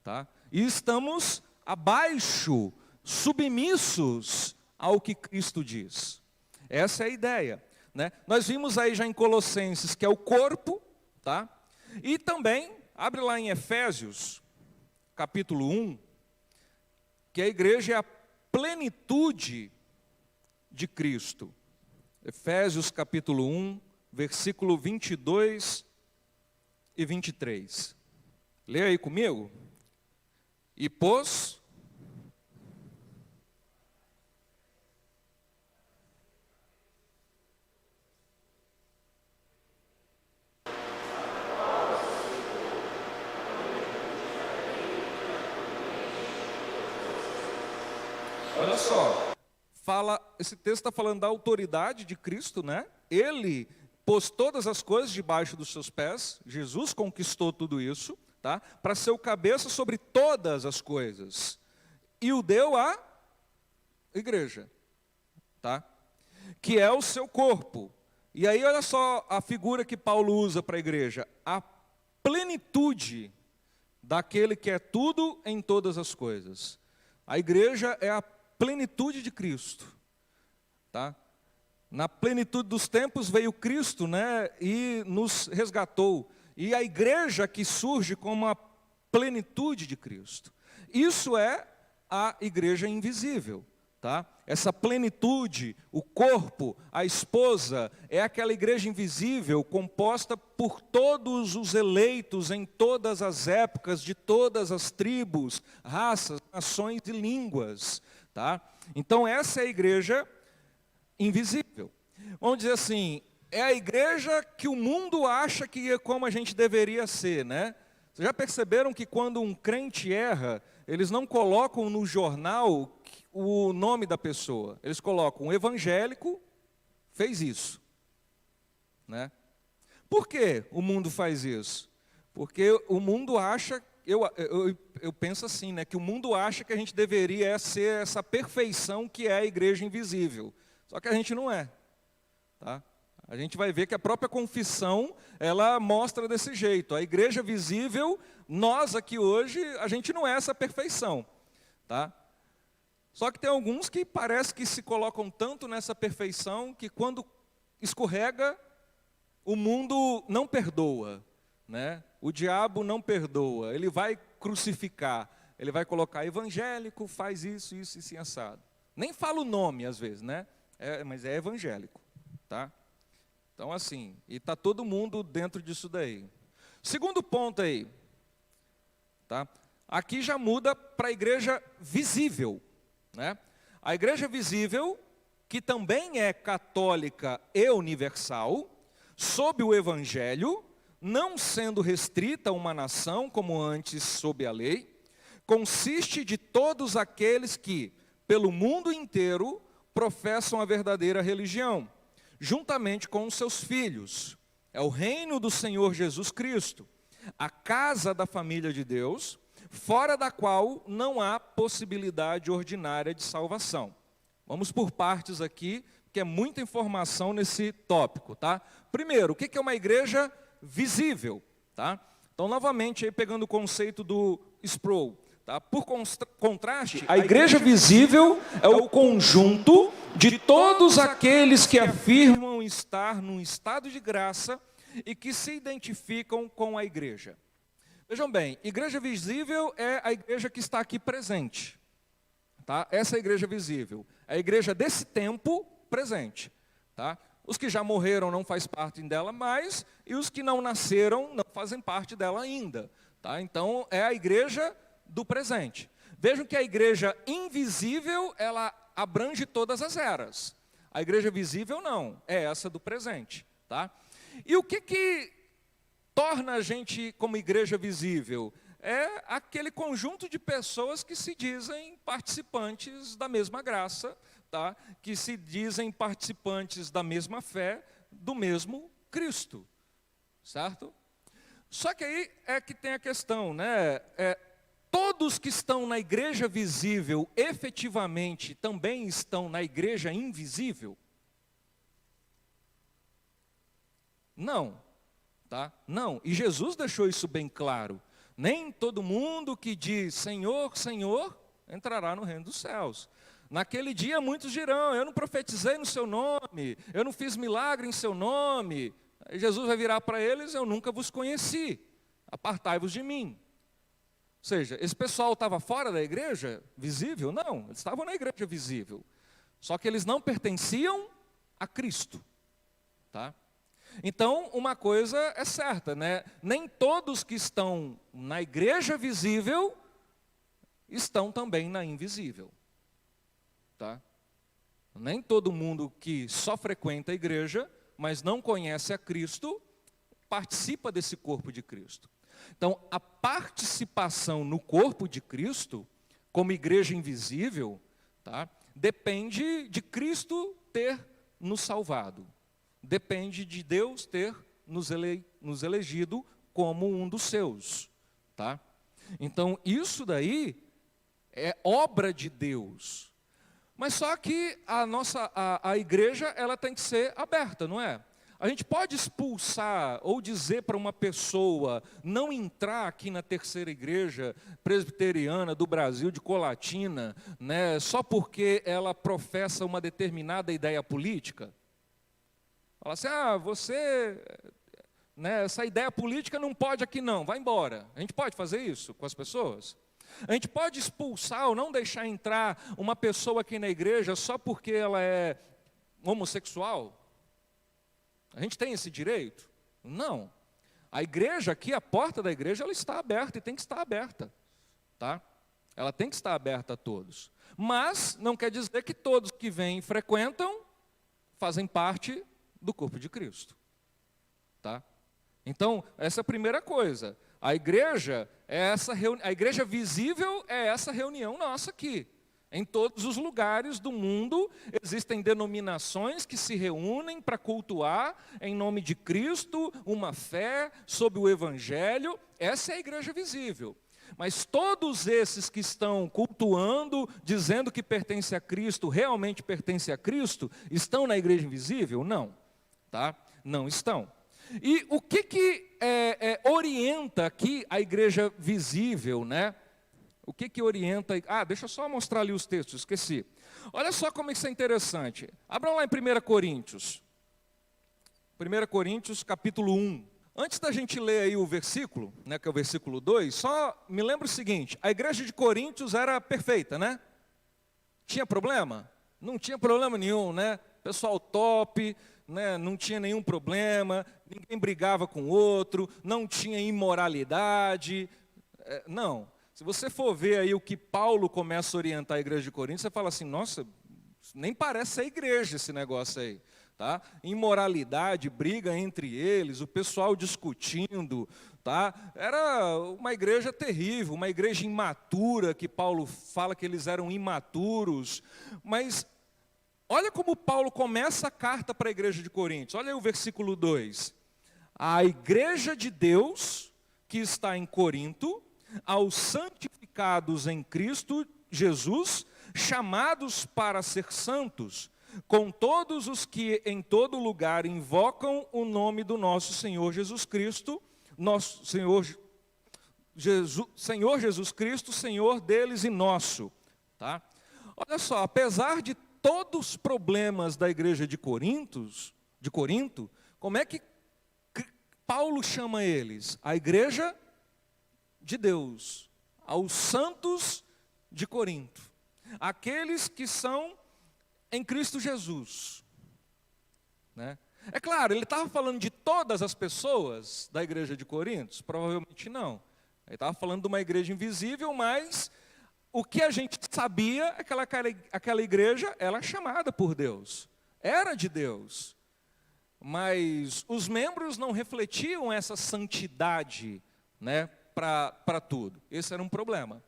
Tá? E estamos abaixo, submissos ao que Cristo diz. Essa é a ideia, né? Nós vimos aí já em Colossenses que é o corpo, tá? E também, abre lá em Efésios, capítulo 1, que a igreja é a plenitude de Cristo. Efésios capítulo 1, versículo 22 e 23. Lê aí comigo. E pôs olha só, esse texto está falando da autoridade de Cristo, né? Ele pôs todas as coisas debaixo dos seus pés, Jesus conquistou tudo isso, tá? Para ser o cabeça sobre todas as coisas. E o deu à igreja, tá? Que é o seu corpo. E aí olha só a figura que Paulo usa para a igreja, a plenitude daquele que é tudo em todas as coisas. A igreja é a plenitude de Cristo, tá? Na plenitude dos tempos veio Cristo, né, e nos resgatou. E a igreja que surge como a plenitude de Cristo. Isso é a igreja invisível, tá? Essa plenitude, o corpo, a esposa, é aquela igreja invisível composta por todos os eleitos em todas as épocas, de todas as tribos, raças, nações e línguas. Tá? Então essa é a igreja invisível. Vamos dizer assim, é a igreja que o mundo acha que é como a gente deveria ser, né? Vocês já perceberam que quando um crente erra, eles não colocam no jornal o nome da pessoa. Eles colocam, um evangélico fez isso, né? Por que o mundo faz isso? Porque o mundo acha, eu penso assim, né, que o mundo acha que a gente deveria ser essa perfeição que é a igreja invisível. Só que a gente não é. Tá? A gente vai ver que a própria confissão, ela mostra desse jeito. A igreja visível, nós aqui hoje, a gente não é essa perfeição, tá? Só que tem alguns que parece que se colocam tanto nessa perfeição que quando escorrega, o mundo não perdoa, né? O diabo não perdoa, ele vai crucificar, ele vai colocar evangélico, faz isso, isso e assim assado. Nem fala o nome às vezes, né? Mas é evangélico, tá? Então assim, e está todo mundo dentro disso daí. Segundo ponto aí, tá? Aqui já muda para a igreja visível, né? A igreja visível, que também é católica e universal, sob o evangelho, não sendo restrita a uma nação como antes sob a lei, consiste de todos aqueles que, pelo mundo inteiro, professam a verdadeira religião, juntamente com os seus filhos. É o reino do Senhor Jesus Cristo, a casa da família de Deus, fora da qual não há possibilidade ordinária de salvação. Vamos por partes aqui, que é muita informação nesse tópico, tá? Primeiro, o que é uma igreja visível, tá? Então, novamente, aí pegando o conceito do Sproul, tá? Por contraste, a igreja visível é o conjunto de todos aqueles que afirmam estar num estado de graça e que se identificam com a igreja. Vejam bem, igreja visível é a igreja que está aqui presente, tá? Essa é a igreja visível, é a igreja desse tempo presente, tá? Os que já morreram não fazem parte dela mais, e os que não nasceram não fazem parte dela ainda, tá? Então é a igreja do presente. Vejam que a igreja invisível, ela abrange todas as eras. A igreja visível não, é essa do presente, tá? E o que torna a gente como igreja visível? É aquele conjunto de pessoas que se dizem participantes da mesma graça, tá? Que se dizem participantes da mesma fé, do mesmo Cristo, certo? Só que aí é que tem a questão, né? Todos que estão na igreja visível, efetivamente, também estão na igreja invisível? Não, tá? Não, e Jesus deixou isso bem claro. Nem todo mundo que diz Senhor, Senhor, entrará no reino dos céus. Naquele dia muitos dirão, eu não profetizei no seu nome, eu não fiz milagre em seu nome. Aí Jesus vai virar para eles, eu nunca vos conheci, apartai-vos de mim. Ou seja, esse pessoal estava fora da igreja visível? Não, eles estavam na igreja visível. Só que eles não pertenciam a Cristo, tá? Então, uma coisa é certa, né? Nem todos que estão na igreja visível estão também na invisível, tá? Nem todo mundo que só frequenta a igreja, mas não conhece a Cristo, participa desse corpo de Cristo. Então, a participação no corpo de Cristo, como igreja invisível, tá? Depende de Cristo ter nos salvado. Depende de Deus ter nos elegido como um dos seus, tá? Então, isso daí é obra de Deus. Mas só que a igreja, ela tem que ser aberta, não é? A gente pode expulsar ou dizer para uma pessoa não entrar aqui na terceira igreja presbiteriana do Brasil, de Colatina, né, só porque ela professa uma determinada ideia política? Fala assim, você, né, essa ideia política não pode aqui não, vai embora. A gente pode fazer isso com as pessoas? A gente pode expulsar ou não deixar entrar uma pessoa aqui na igreja só porque ela é homossexual? A gente tem esse direito? Não. A igreja aqui, a porta da igreja, ela está aberta e tem que estar aberta, tá? Ela tem que estar aberta a todos. Mas não quer dizer que todos que vêm e frequentam fazem parte do corpo de Cristo, tá? Então, essa é a primeira coisa. A igreja a igreja visível é essa reunião nossa aqui. Em todos os lugares do mundo existem denominações que se reúnem para cultuar em nome de Cristo, uma fé sob o Evangelho. Essa é a igreja visível. Mas todos esses que estão cultuando, dizendo que pertence a Cristo, realmente pertence a Cristo, estão na igreja invisível? Não. tá? Não estão. E o que orienta aqui a igreja visível, né? O que orienta... deixa eu só mostrar ali os textos, esqueci. Olha só como isso é interessante. Abram lá em 1 Coríntios. 1 Coríntios, capítulo 1. Antes da gente ler aí o versículo, né, que é o versículo 2, só me lembra o seguinte: a igreja de Coríntios era perfeita, né? Tinha problema? Não tinha problema nenhum, né? Pessoal top, né? Não tinha nenhum problema, ninguém brigava com o outro, não tinha imoralidade. Não. Se você for ver aí o que Paulo começa a orientar a igreja de Coríntios, você fala assim, nossa, nem parece ser igreja esse negócio aí. Tá? Imoralidade, briga entre eles, o pessoal discutindo, tá? Era uma igreja terrível, uma igreja imatura, que Paulo fala que eles eram imaturos. Mas olha como Paulo começa a carta para a igreja de Coríntios. Olha aí o versículo 2. A igreja de Deus que está em Corinto, aos santificados em Cristo Jesus, chamados para ser santos, com todos os que em todo lugar invocam o nome do nosso Senhor Jesus Cristo, nosso Senhor Jesus Cristo, Senhor deles e nosso. Tá? Olha só, apesar de todos os problemas da igreja de Corinto, como é que Paulo chama eles? A igreja de Deus, aos santos de Corinto, aqueles que são em Cristo Jesus, né? É claro, ele estava falando de todas as pessoas da igreja de Corinto? Provavelmente não. Ele estava falando de uma igreja invisível, mas o que a gente sabia é que aquela igreja, ela é chamada por Deus, era de Deus, mas os membros não refletiam essa santidade, né, para tudo. Esse era um problema,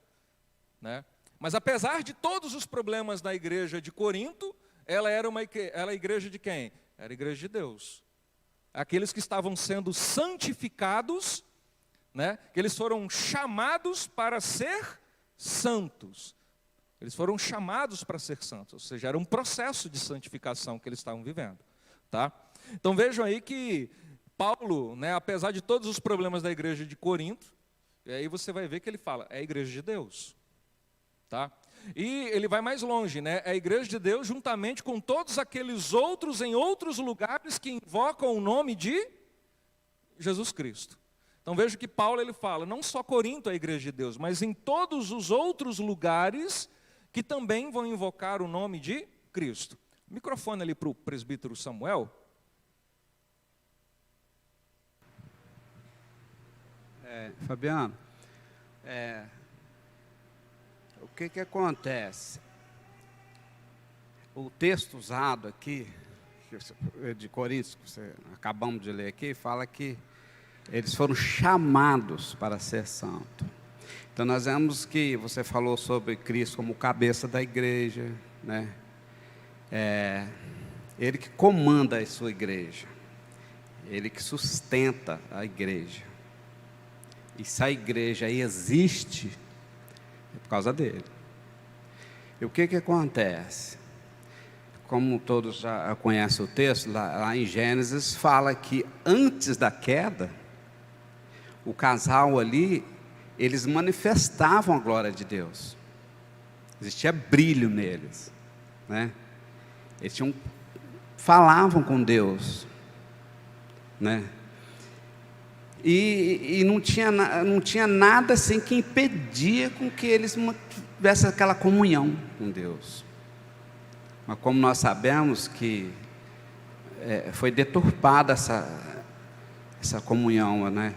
né? Mas apesar de todos os problemas da igreja de Corinto, ela era a igreja de quem? Era a igreja de Deus. Aqueles que estavam sendo santificados, né? Que eles foram chamados para ser santos. Eles foram chamados para ser santos, ou seja, era um processo de santificação que eles estavam vivendo. Tá? Então vejam aí que Paulo, né, apesar de todos os problemas da igreja de Corinto, e aí você vai ver que ele fala, é a igreja de Deus. Tá? E ele vai mais longe, né? É a igreja de Deus juntamente com todos aqueles outros em outros lugares que invocam o nome de Jesus Cristo. Então veja que Paulo ele fala, não só Corinto é a igreja de Deus, mas em todos os outros lugares que também vão invocar o nome de Cristo. Microfone ali para o presbítero Samuel. Fabiano, o que acontece? O texto usado aqui, de Coríntios, que acabamos de ler aqui, fala que eles foram chamados para ser santo. Então nós vemos que você falou sobre Cristo como cabeça da igreja, né? Ele que comanda a sua igreja, ele que sustenta a igreja. E se a igreja existe, é por causa dele. E o que acontece? Como todos já conhecem o texto, lá em Gênesis, fala que antes da queda, o casal ali, eles manifestavam a glória de Deus. Existia brilho neles, né? Eles falavam com Deus, né? E não tinha nada assim que impedia com que eles tivessem aquela comunhão com Deus. Mas como nós sabemos que foi deturpada essa comunhão, né?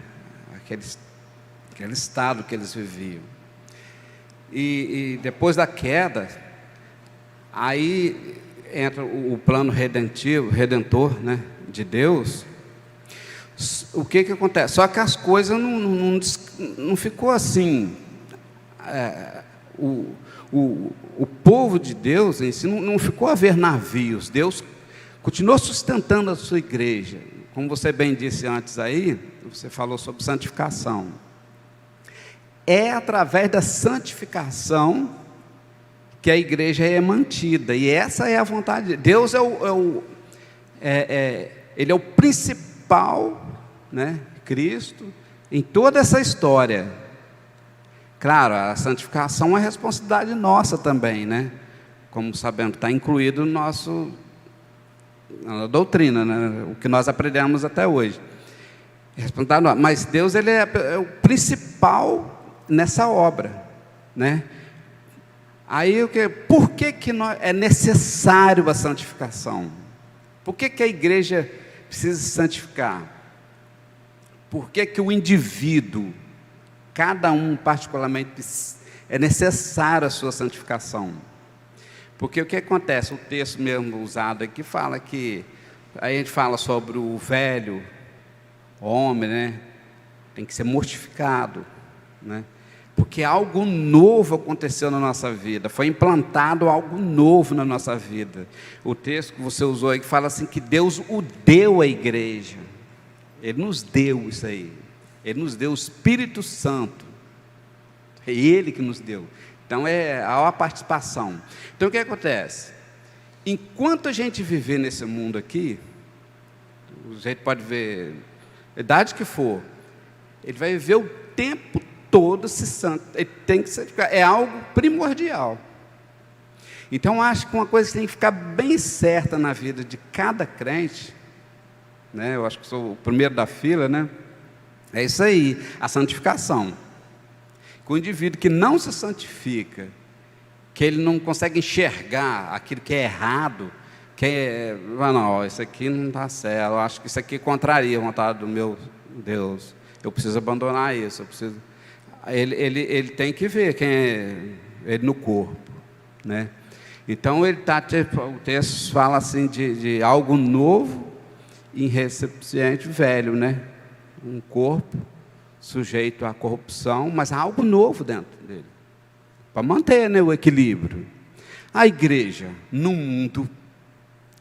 Aquele estado que eles viviam. E depois da queda, aí entra o plano redentor, né, de Deus. O que acontece? Só que as coisas não ficou assim. O povo de Deus em si não ficou a ver navios. Deus continuou sustentando a sua igreja. Como você bem disse antes aí, você falou sobre santificação. É através da santificação que a igreja é mantida. E essa é a vontade de Deus. Ele é o principal, né, Cristo, em toda essa história. Claro, a santificação é uma responsabilidade nossa também, né? Como sabemos, está incluído na doutrina, né? O que nós aprendemos até hoje. Mas Deus, ele é o principal nessa obra, né? Aí, por que é necessário a santificação? Por que a igreja precisa se santificar? Por que o indivíduo, cada um particularmente, é necessário a sua santificação? Porque o que acontece? O texto mesmo usado aqui fala que, aí a gente fala sobre o velho homem, né? Tem que ser mortificado, né? Porque algo novo aconteceu na nossa vida, foi implantado algo novo na nossa vida. O texto que você usou aí que fala assim, que Deus o deu à igreja. Ele nos deu isso aí. Ele nos deu o Espírito Santo. É Ele que nos deu. Então há a participação. Então o que acontece? Enquanto a gente viver nesse mundo aqui, a gente pode ver, a idade que for, ele vai viver o tempo todo se santo. Ele tem que santificar. É algo primordial. Então eu acho que uma coisa que tem que ficar bem certa na vida de cada crente, né? Eu acho que sou o primeiro da fila, né? É isso aí, a santificação. Com o indivíduo que não se santifica, que ele não consegue enxergar aquilo que é errado, não, isso aqui não está certo, eu acho que isso aqui contraria a vontade do meu Deus, eu preciso abandonar isso, ele tem que ver quem é ele no corpo, né? Então o texto fala assim de algo novo, irrecipiente, velho, né? Um corpo sujeito à corrupção, mas há algo novo dentro dele, para manter, né, o equilíbrio. A igreja, num mundo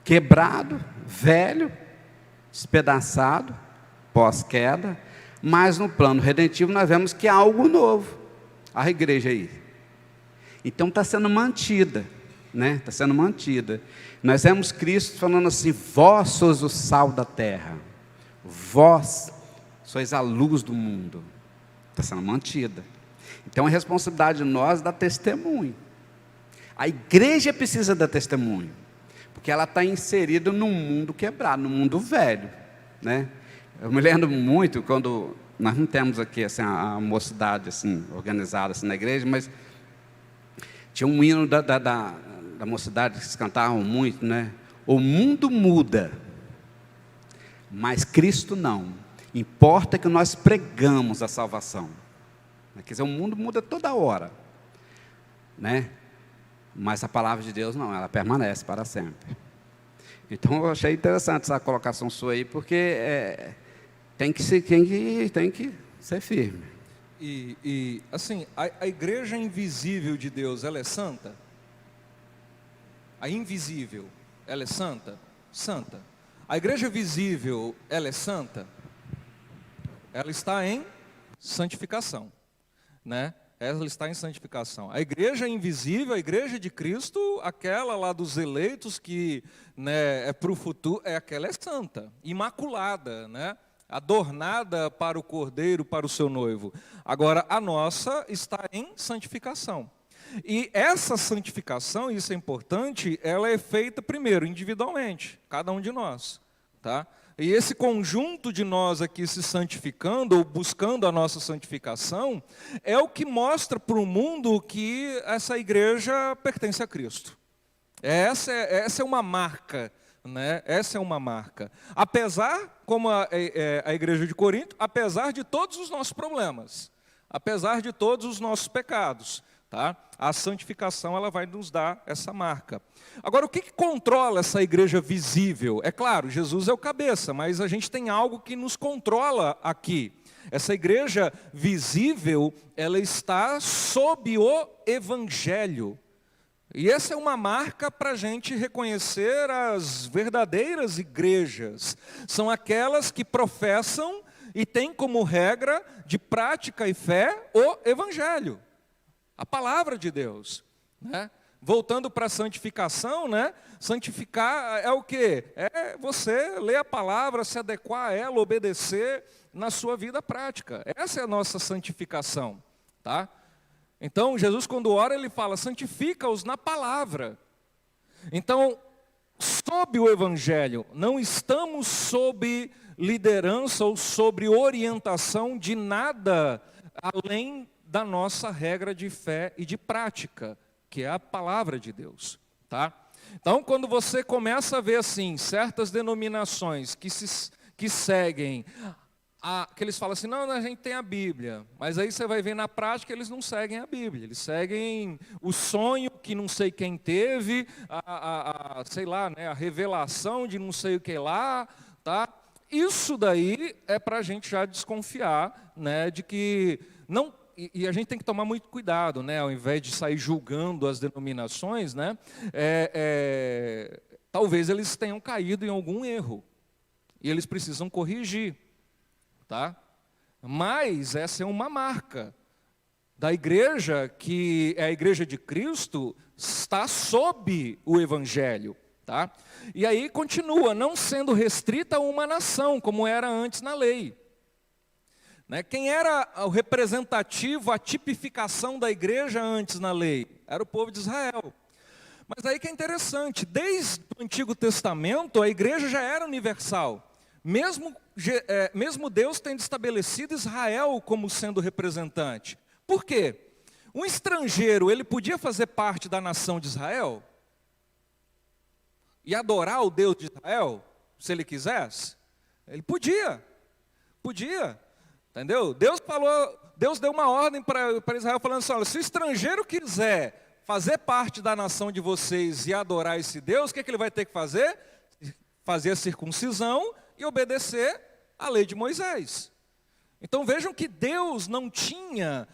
quebrado, velho, despedaçado, pós-queda, mas no plano redentivo nós vemos que há algo novo, a igreja aí. Então está sendo mantida, né? Está sendo mantida. Nós vemos Cristo falando assim: vós sois o sal da terra, vós sois a luz do mundo. Está sendo mantida. Então é responsabilidade de nós dar testemunho. A igreja precisa dar testemunho, porque ela está inserida num mundo quebrado, num mundo velho, né? Eu me lembro muito quando nós não temos aqui assim, a mocidade assim, organizada assim, na igreja, mas tinha um hino da mocidade que se cantavam muito, né? O mundo muda, mas Cristo não. Importa que nós pregamos a salvação. Quer dizer, o mundo muda toda hora, né? Mas a palavra de Deus não, ela permanece para sempre. Então eu achei interessante essa colocação sua aí, porque tem que ser firme. E assim, a igreja invisível de Deus, ela é santa? A invisível, ela é santa? Santa. A igreja visível, ela é santa? Ela está em santificação, né? Ela está em santificação. A igreja invisível, a igreja de Cristo, aquela lá dos eleitos que, né, é para o futuro, aquela é santa, imaculada, né? Adornada para o Cordeiro, para o seu noivo. Agora, a nossa está em santificação. E essa santificação, isso é importante, ela é feita primeiro, individualmente, cada um de nós, tá? E esse conjunto de nós aqui se santificando, ou buscando a nossa santificação, é o que mostra para o mundo que essa igreja pertence a Cristo. Essa é uma marca, né? Essa é uma marca. Apesar, como a igreja de Corinto, apesar de todos os nossos problemas, apesar de todos os nossos pecados, tá? A santificação, ela vai nos dar essa marca. Agora, o que controla essa igreja visível? É claro, Jesus é o cabeça, mas a gente tem algo que nos controla aqui. Essa igreja visível, ela está sob o Evangelho. E essa é uma marca para a gente reconhecer as verdadeiras igrejas. São aquelas que professam e têm como regra de prática e fé o Evangelho. A palavra de Deus, né? voltando para a santificação, né? Santificar é o quê? É você ler a palavra, se adequar a ela, obedecer na sua vida prática. Essa é a nossa santificação, tá? Então, Jesus, quando ora, ele fala, santifica-os na palavra. Então, sob o Evangelho, não estamos sob liderança ou sobre orientação de nada além da nossa regra de fé e de prática, que é a palavra de Deus, tá? Então, quando você começa a ver assim, certas denominações que seguem, que eles falam assim, não, a gente tem a Bíblia, mas aí você vai ver na prática, eles não seguem a Bíblia, eles seguem o sonho que não sei quem teve, sei lá, né, a revelação de não sei o que lá, tá? Isso daí é para a gente já desconfiar, né, de que não... E a gente tem que tomar muito cuidado, né? Ao invés de sair julgando as denominações, né? Talvez eles tenham caído em algum erro. E eles precisam corrigir. Tá? Mas essa é uma marca da igreja, que é a igreja de Cristo, está sob o Evangelho. Tá? E aí continua, não sendo restrita a uma nação, como era antes na lei. Quem era o representativo, a tipificação da igreja antes na lei? Era o povo de Israel. Mas aí que é interessante, desde o Antigo Testamento, a igreja já era universal. Mesmo Deus tendo estabelecido Israel como sendo representante. Por quê? Um estrangeiro, ele podia fazer parte da nação de Israel? E adorar o Deus de Israel, se ele quisesse? Ele podia. Entendeu? Deus deu uma ordem para Israel falando assim, olha, se o estrangeiro quiser fazer parte da nação de vocês e adorar esse Deus, o que ele vai ter que fazer? Fazer a circuncisão e obedecer à lei de Moisés. Então vejam que Deus não tinha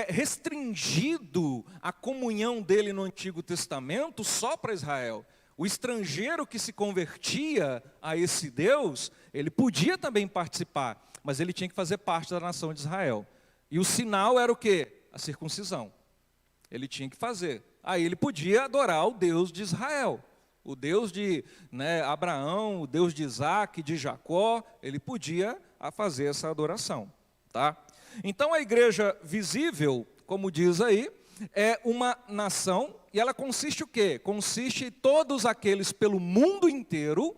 restringido a comunhão dele no Antigo Testamento só para Israel. O estrangeiro que se convertia a esse Deus, ele podia também participar, mas ele tinha que fazer parte da nação de Israel. E o sinal era o quê? A circuncisão. Ele tinha que fazer. Aí ele podia adorar o Deus de Israel. O Deus de Abraão, o Deus de Isaac, de Jacó, ele podia fazer essa adoração. Tá? Então a igreja visível, como diz aí, é uma nação, e ela consiste o quê? Consiste em todos aqueles pelo mundo inteiro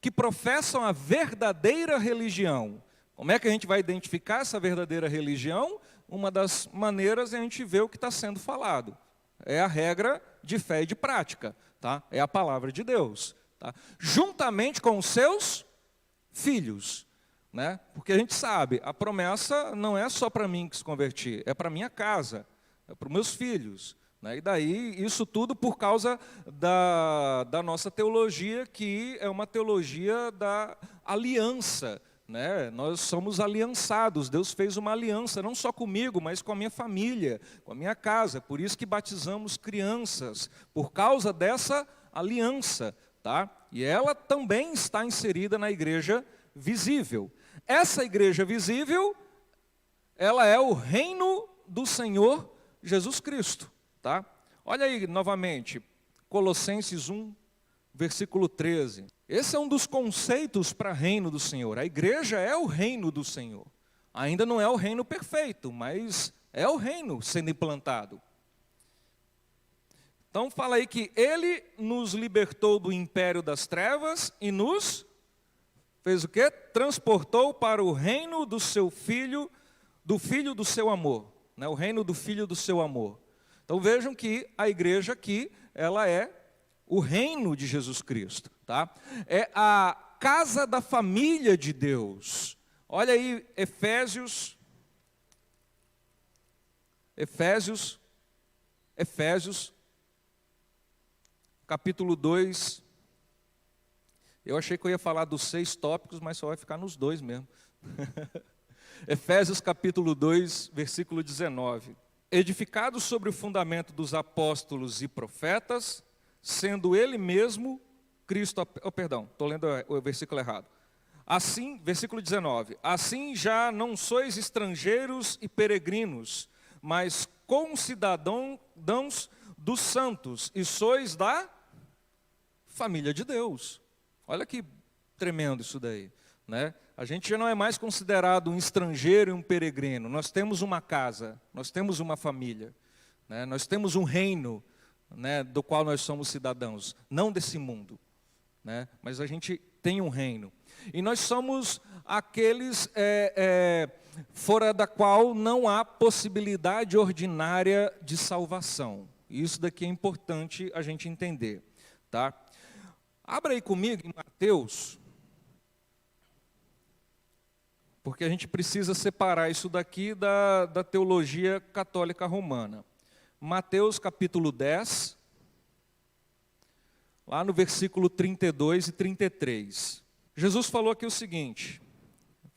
que professam a verdadeira religião. Como é que a gente vai identificar essa verdadeira religião? Uma das maneiras é a gente ver o que está sendo falado. É a regra de fé e de prática. Tá? É a palavra de Deus. Tá? Juntamente com os seus filhos. Né? Porque a gente sabe, a promessa não é só para mim que se convertir, é para minha casa, é para os meus filhos. Né? E daí, isso tudo por causa da nossa teologia, que é uma teologia da aliança. Né? Nós somos aliançados, Deus fez uma aliança, não só comigo, mas com a minha família, com a minha casa. Por isso que batizamos crianças, por causa dessa aliança. Tá? E ela também está inserida na igreja visível. Essa igreja visível, ela é o reino do Senhor Jesus Cristo. Tá? Olha aí novamente, Colossenses 1, versículo 13. Esse é um dos conceitos para reino do Senhor. A igreja é o reino do Senhor. Ainda não é o reino perfeito, mas é o reino sendo implantado. Então fala aí que Ele nos libertou do império das trevas e nos fez o quê? Transportou para o reino do seu Filho, do Filho do seu amor. Né? O reino do Filho do seu amor. Então vejam que a igreja aqui, ela é o reino de Jesus Cristo. Tá? É a casa da família de Deus. Olha aí, Efésios, capítulo 2. Eu achei que eu ia falar dos 6 tópicos, mas só vai ficar nos 2 mesmo. Efésios capítulo 2, versículo 19. Edificado sobre o fundamento dos apóstolos e profetas, sendo ele mesmo Cristo, estou lendo o versículo errado. Assim, versículo 19, assim já não sois estrangeiros e peregrinos, mas concidadãos dos santos e sois da família de Deus. Olha que tremendo isso daí, né? A gente já não é mais considerado um estrangeiro e um peregrino. Nós temos uma casa, nós temos uma família, né? Nós temos um reino, né, do qual nós somos cidadãos, não desse mundo, né? Mas a gente tem um reino. E nós somos aqueles fora da qual não há possibilidade ordinária de salvação. Isso daqui é importante a gente entender, tá? Abra aí comigo em Mateus, porque a gente precisa separar isso daqui da teologia católica romana. Mateus capítulo 10, lá no versículo 32 e 33. Jesus falou aqui o seguinte,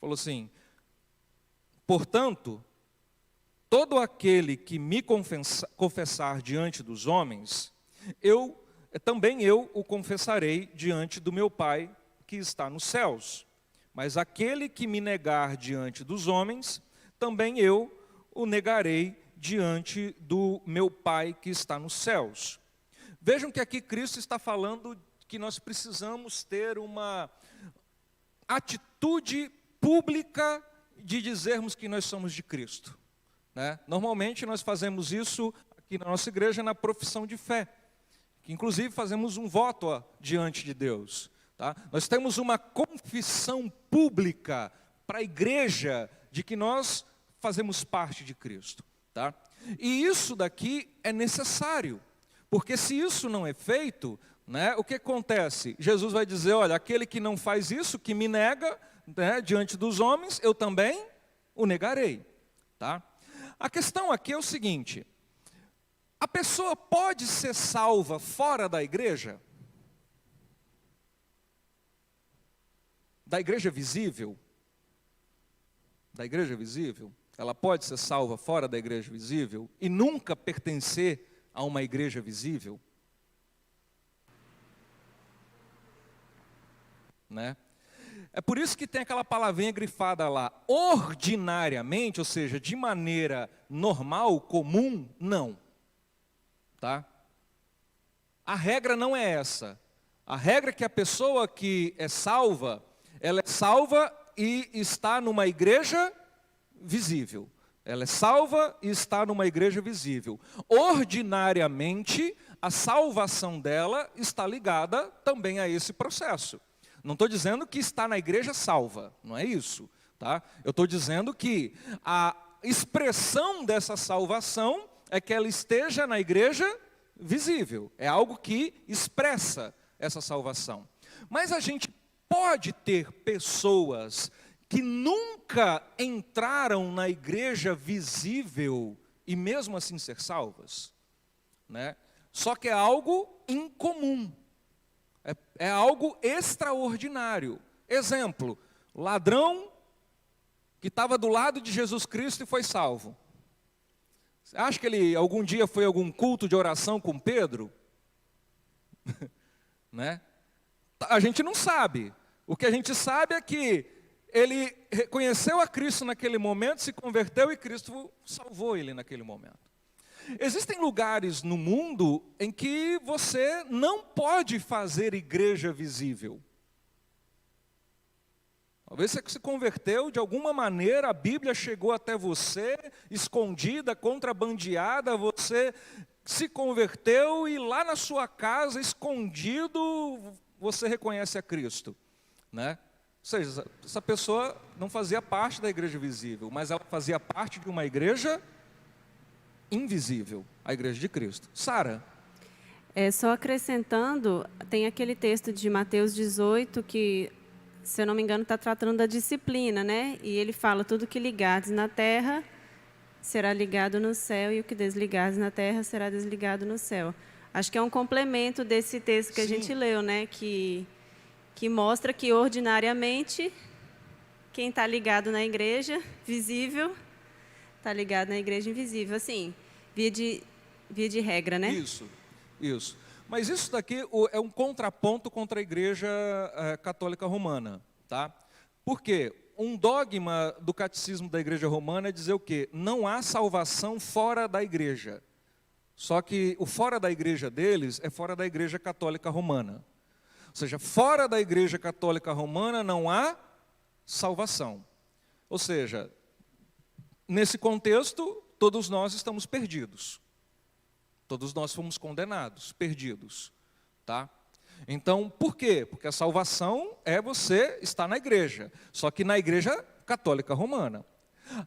falou assim: portanto, todo aquele que me confessar diante dos homens, também eu o confessarei diante do meu Pai que está nos céus. Mas aquele que me negar diante dos homens, também eu o negarei diante do meu Pai que está nos céus. Vejam que aqui Cristo está falando que nós precisamos ter uma atitude pública de dizermos que nós somos de Cristo, né? Normalmente nós fazemos isso aqui na nossa igreja na profissão de fé, que inclusive fazemos um voto diante de Deus, tá? Nós temos uma confissão pública para a igreja de que nós fazemos parte de Cristo, tá? E isso daqui é necessário, porque se isso não é feito, né, o que acontece? Jesus vai dizer, olha, aquele que não faz isso, que me nega, né, diante dos homens, eu também o negarei, tá? A questão aqui é o seguinte: a pessoa pode ser salva fora da igreja? Da igreja visível? Da igreja visível? Ela pode ser salva fora da igreja visível e nunca pertencer a uma igreja visível? Né? É por isso que tem aquela palavrinha grifada lá, ordinariamente, ou seja, de maneira normal, comum, não. Tá? A regra não é essa. A regra é que a pessoa que é salva, ela é salva e está numa igreja visível. Ela é salva e está numa igreja visível. Ordinariamente, a salvação dela está ligada também a esse processo. Não estou dizendo que está na igreja salva, não é isso, tá? Eu estou dizendo que a expressão dessa salvação é que ela esteja na igreja visível. É algo que expressa essa salvação. Mas a gente pode ter pessoas que nunca entraram na igreja visível e mesmo assim ser salvas, né? Só que é algo incomum. É algo extraordinário. Exemplo, ladrão que estava do lado de Jesus Cristo e foi salvo. Você acha que ele algum dia foi a algum culto de oração com Pedro? Né? A gente não sabe. O que a gente sabe é que ele reconheceu a Cristo naquele momento, se converteu e Cristo salvou ele naquele momento. Existem lugares no mundo em que você não pode fazer igreja visível. Talvez você se converteu de alguma maneira, a Bíblia chegou até você, escondida, contrabandeada, você se converteu e lá na sua casa, escondido, você reconhece a Cristo, né? Ou seja, essa pessoa não fazia parte da igreja visível, mas ela fazia parte de uma igreja invisível, a igreja de Cristo. Sara? Só acrescentando, tem aquele texto de Mateus 18 que, se eu não me engano, está tratando da disciplina, né? E ele fala, tudo que ligares na terra será ligado no céu e o que desligares na terra será desligado no céu. Acho que é um complemento desse texto que a gente leu, né? Que mostra que ordinariamente quem está ligado na igreja visível está ligado na igreja invisível, assim, via de regra, né? Isso. Mas isso daqui é um contraponto contra a igreja católica romana, tá? Por quê? Um dogma do catecismo da igreja romana é dizer o quê? Não há salvação fora da igreja. Só que o fora da igreja deles é fora da igreja católica romana. Ou seja, fora da igreja católica romana não há salvação. Ou seja, nesse contexto, todos nós estamos perdidos. Todos nós fomos condenados, perdidos. Tá? Então, por quê? Porque a salvação é você estar na igreja, só que na igreja católica romana.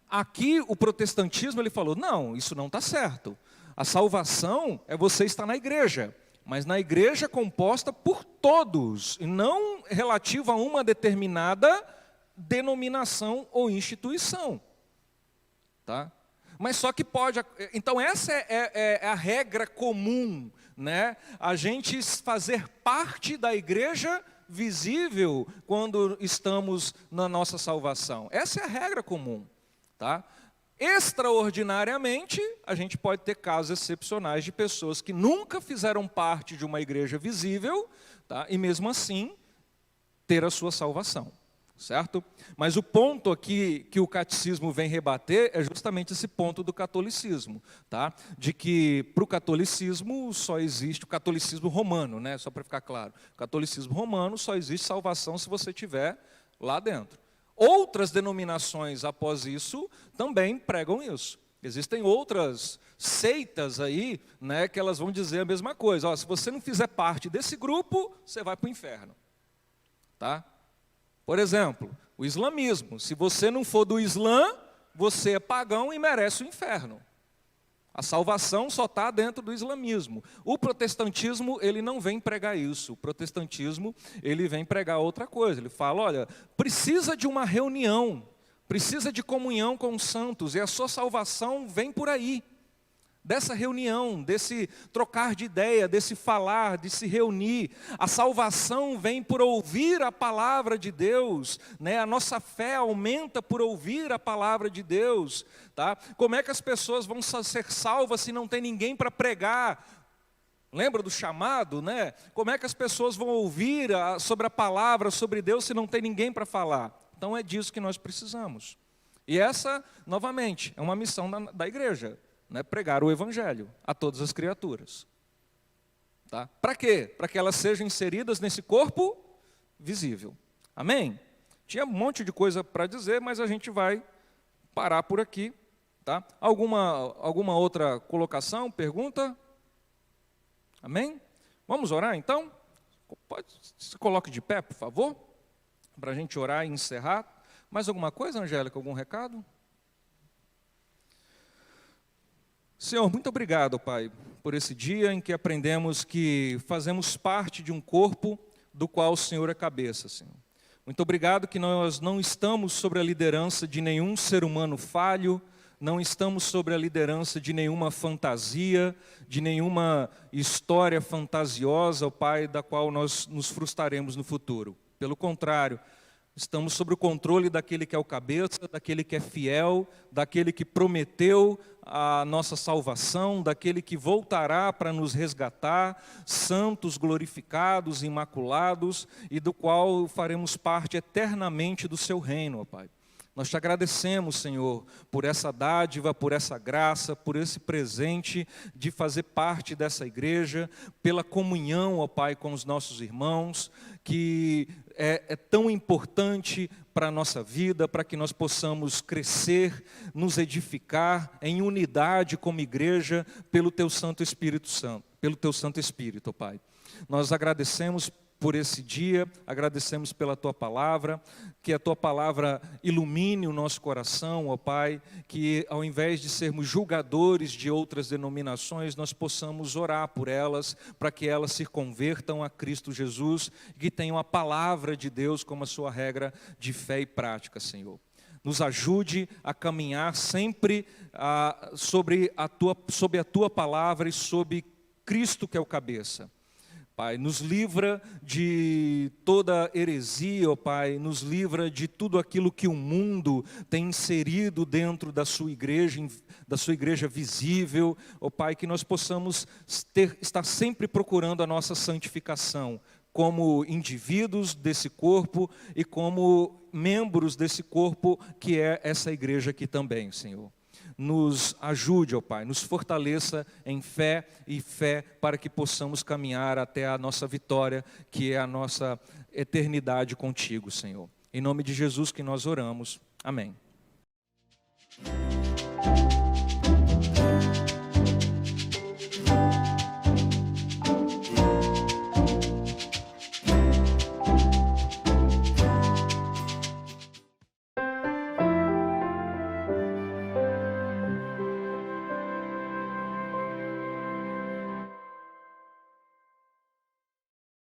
Aqui o protestantismo ele falou, não, isso não está certo. A salvação é você estar na igreja, mas na igreja composta por todos, e não relativa a uma determinada denominação ou instituição. Tá? Mas só que pode... Então essa é a regra comum, né? A gente fazer parte da igreja visível quando estamos na nossa salvação. Essa é a regra comum. Tá? Extraordinariamente, a gente pode ter casos excepcionais de pessoas que nunca fizeram parte de uma igreja visível, tá? E mesmo assim ter a sua salvação, certo? Mas o ponto aqui que o catecismo vem rebater é justamente esse ponto do catolicismo, tá? De que para o catolicismo só existe o catolicismo romano, né? Só para ficar claro, o catolicismo romano só existe salvação se você estiver lá dentro. Outras denominações após isso também pregam isso. Existem outras seitas aí, né, que elas vão dizer a mesma coisa. Ó, se você não fizer parte desse grupo, você vai para o inferno. Tá? Por exemplo, o islamismo. Se você não for do Islã, você é pagão e merece o inferno. A salvação só está dentro do islamismo. O protestantismo, ele não vem pregar isso. O protestantismo, ele vem pregar outra coisa. Ele fala, olha, precisa de uma reunião, precisa de comunhão com os santos, e a sua salvação vem por aí. Dessa reunião, desse trocar de ideia, desse falar, de se reunir. A salvação vem por ouvir a palavra de Deus, né? A nossa fé aumenta por ouvir a palavra de Deus. Tá? Como é que as pessoas vão ser salvas se não tem ninguém para pregar? Lembra do chamado, né? Como é que as pessoas vão ouvir sobre a palavra, sobre Deus, se não tem ninguém para falar? Então é disso que nós precisamos. E essa, novamente, é uma missão da igreja. Né, pregar o evangelho a todas as criaturas. Tá? Para quê? Para que elas sejam inseridas nesse corpo visível. Amém? Tinha um monte de coisa para dizer, mas a gente vai parar por aqui. Tá? Alguma outra colocação, pergunta? Amém? Vamos orar então? Se coloque de pé, por favor, para a gente orar e encerrar. Mais alguma coisa, Angélica? Algum recado? Senhor, muito obrigado, Pai, por esse dia em que aprendemos que fazemos parte de um corpo do qual o Senhor é cabeça, Senhor. Muito obrigado que nós não estamos sobre a liderança de nenhum ser humano falho, não estamos sobre a liderança de nenhuma fantasia, de nenhuma história fantasiosa, ó Pai, da qual nós nos frustraremos no futuro. Pelo contrário, estamos sob o controle daquele que é o cabeça, daquele que é fiel, daquele que prometeu a nossa salvação, daquele que voltará para nos resgatar, santos, glorificados, imaculados, e do qual faremos parte eternamente do seu reino, ó Pai. Nós te agradecemos, Senhor, por essa dádiva, por essa graça, por esse presente de fazer parte dessa igreja, pela comunhão, ó Pai, com os nossos irmãos, que é tão importante para a nossa vida, para que nós possamos crescer, nos edificar em unidade como igreja, pelo Teu Santo Espírito Santo, pelo Teu Santo Espírito, ó Pai. Nós agradecemos por esse dia, agradecemos pela Tua Palavra, que a Tua Palavra ilumine o nosso coração, ó Pai, que ao invés de sermos julgadores de outras denominações, nós possamos orar por elas, para que elas se convertam a Cristo Jesus, que tenham a Palavra de Deus como a sua regra de fé e prática, Senhor. Nos ajude a caminhar sempre sobre a Tua Palavra e sobre Cristo que é o cabeça. Pai, nos livra de toda heresia, ó Pai, nos livra de tudo aquilo que o mundo tem inserido dentro da sua igreja visível, ó Pai, que nós possamos estar sempre procurando a nossa santificação, como indivíduos desse corpo e como membros desse corpo que é essa igreja aqui também, Senhor. nos ajude, ó Pai, nos fortaleça em fé e fé para que possamos caminhar até a nossa vitória, que é a nossa eternidade contigo, Senhor. Em nome de Jesus que nós oramos. Amém.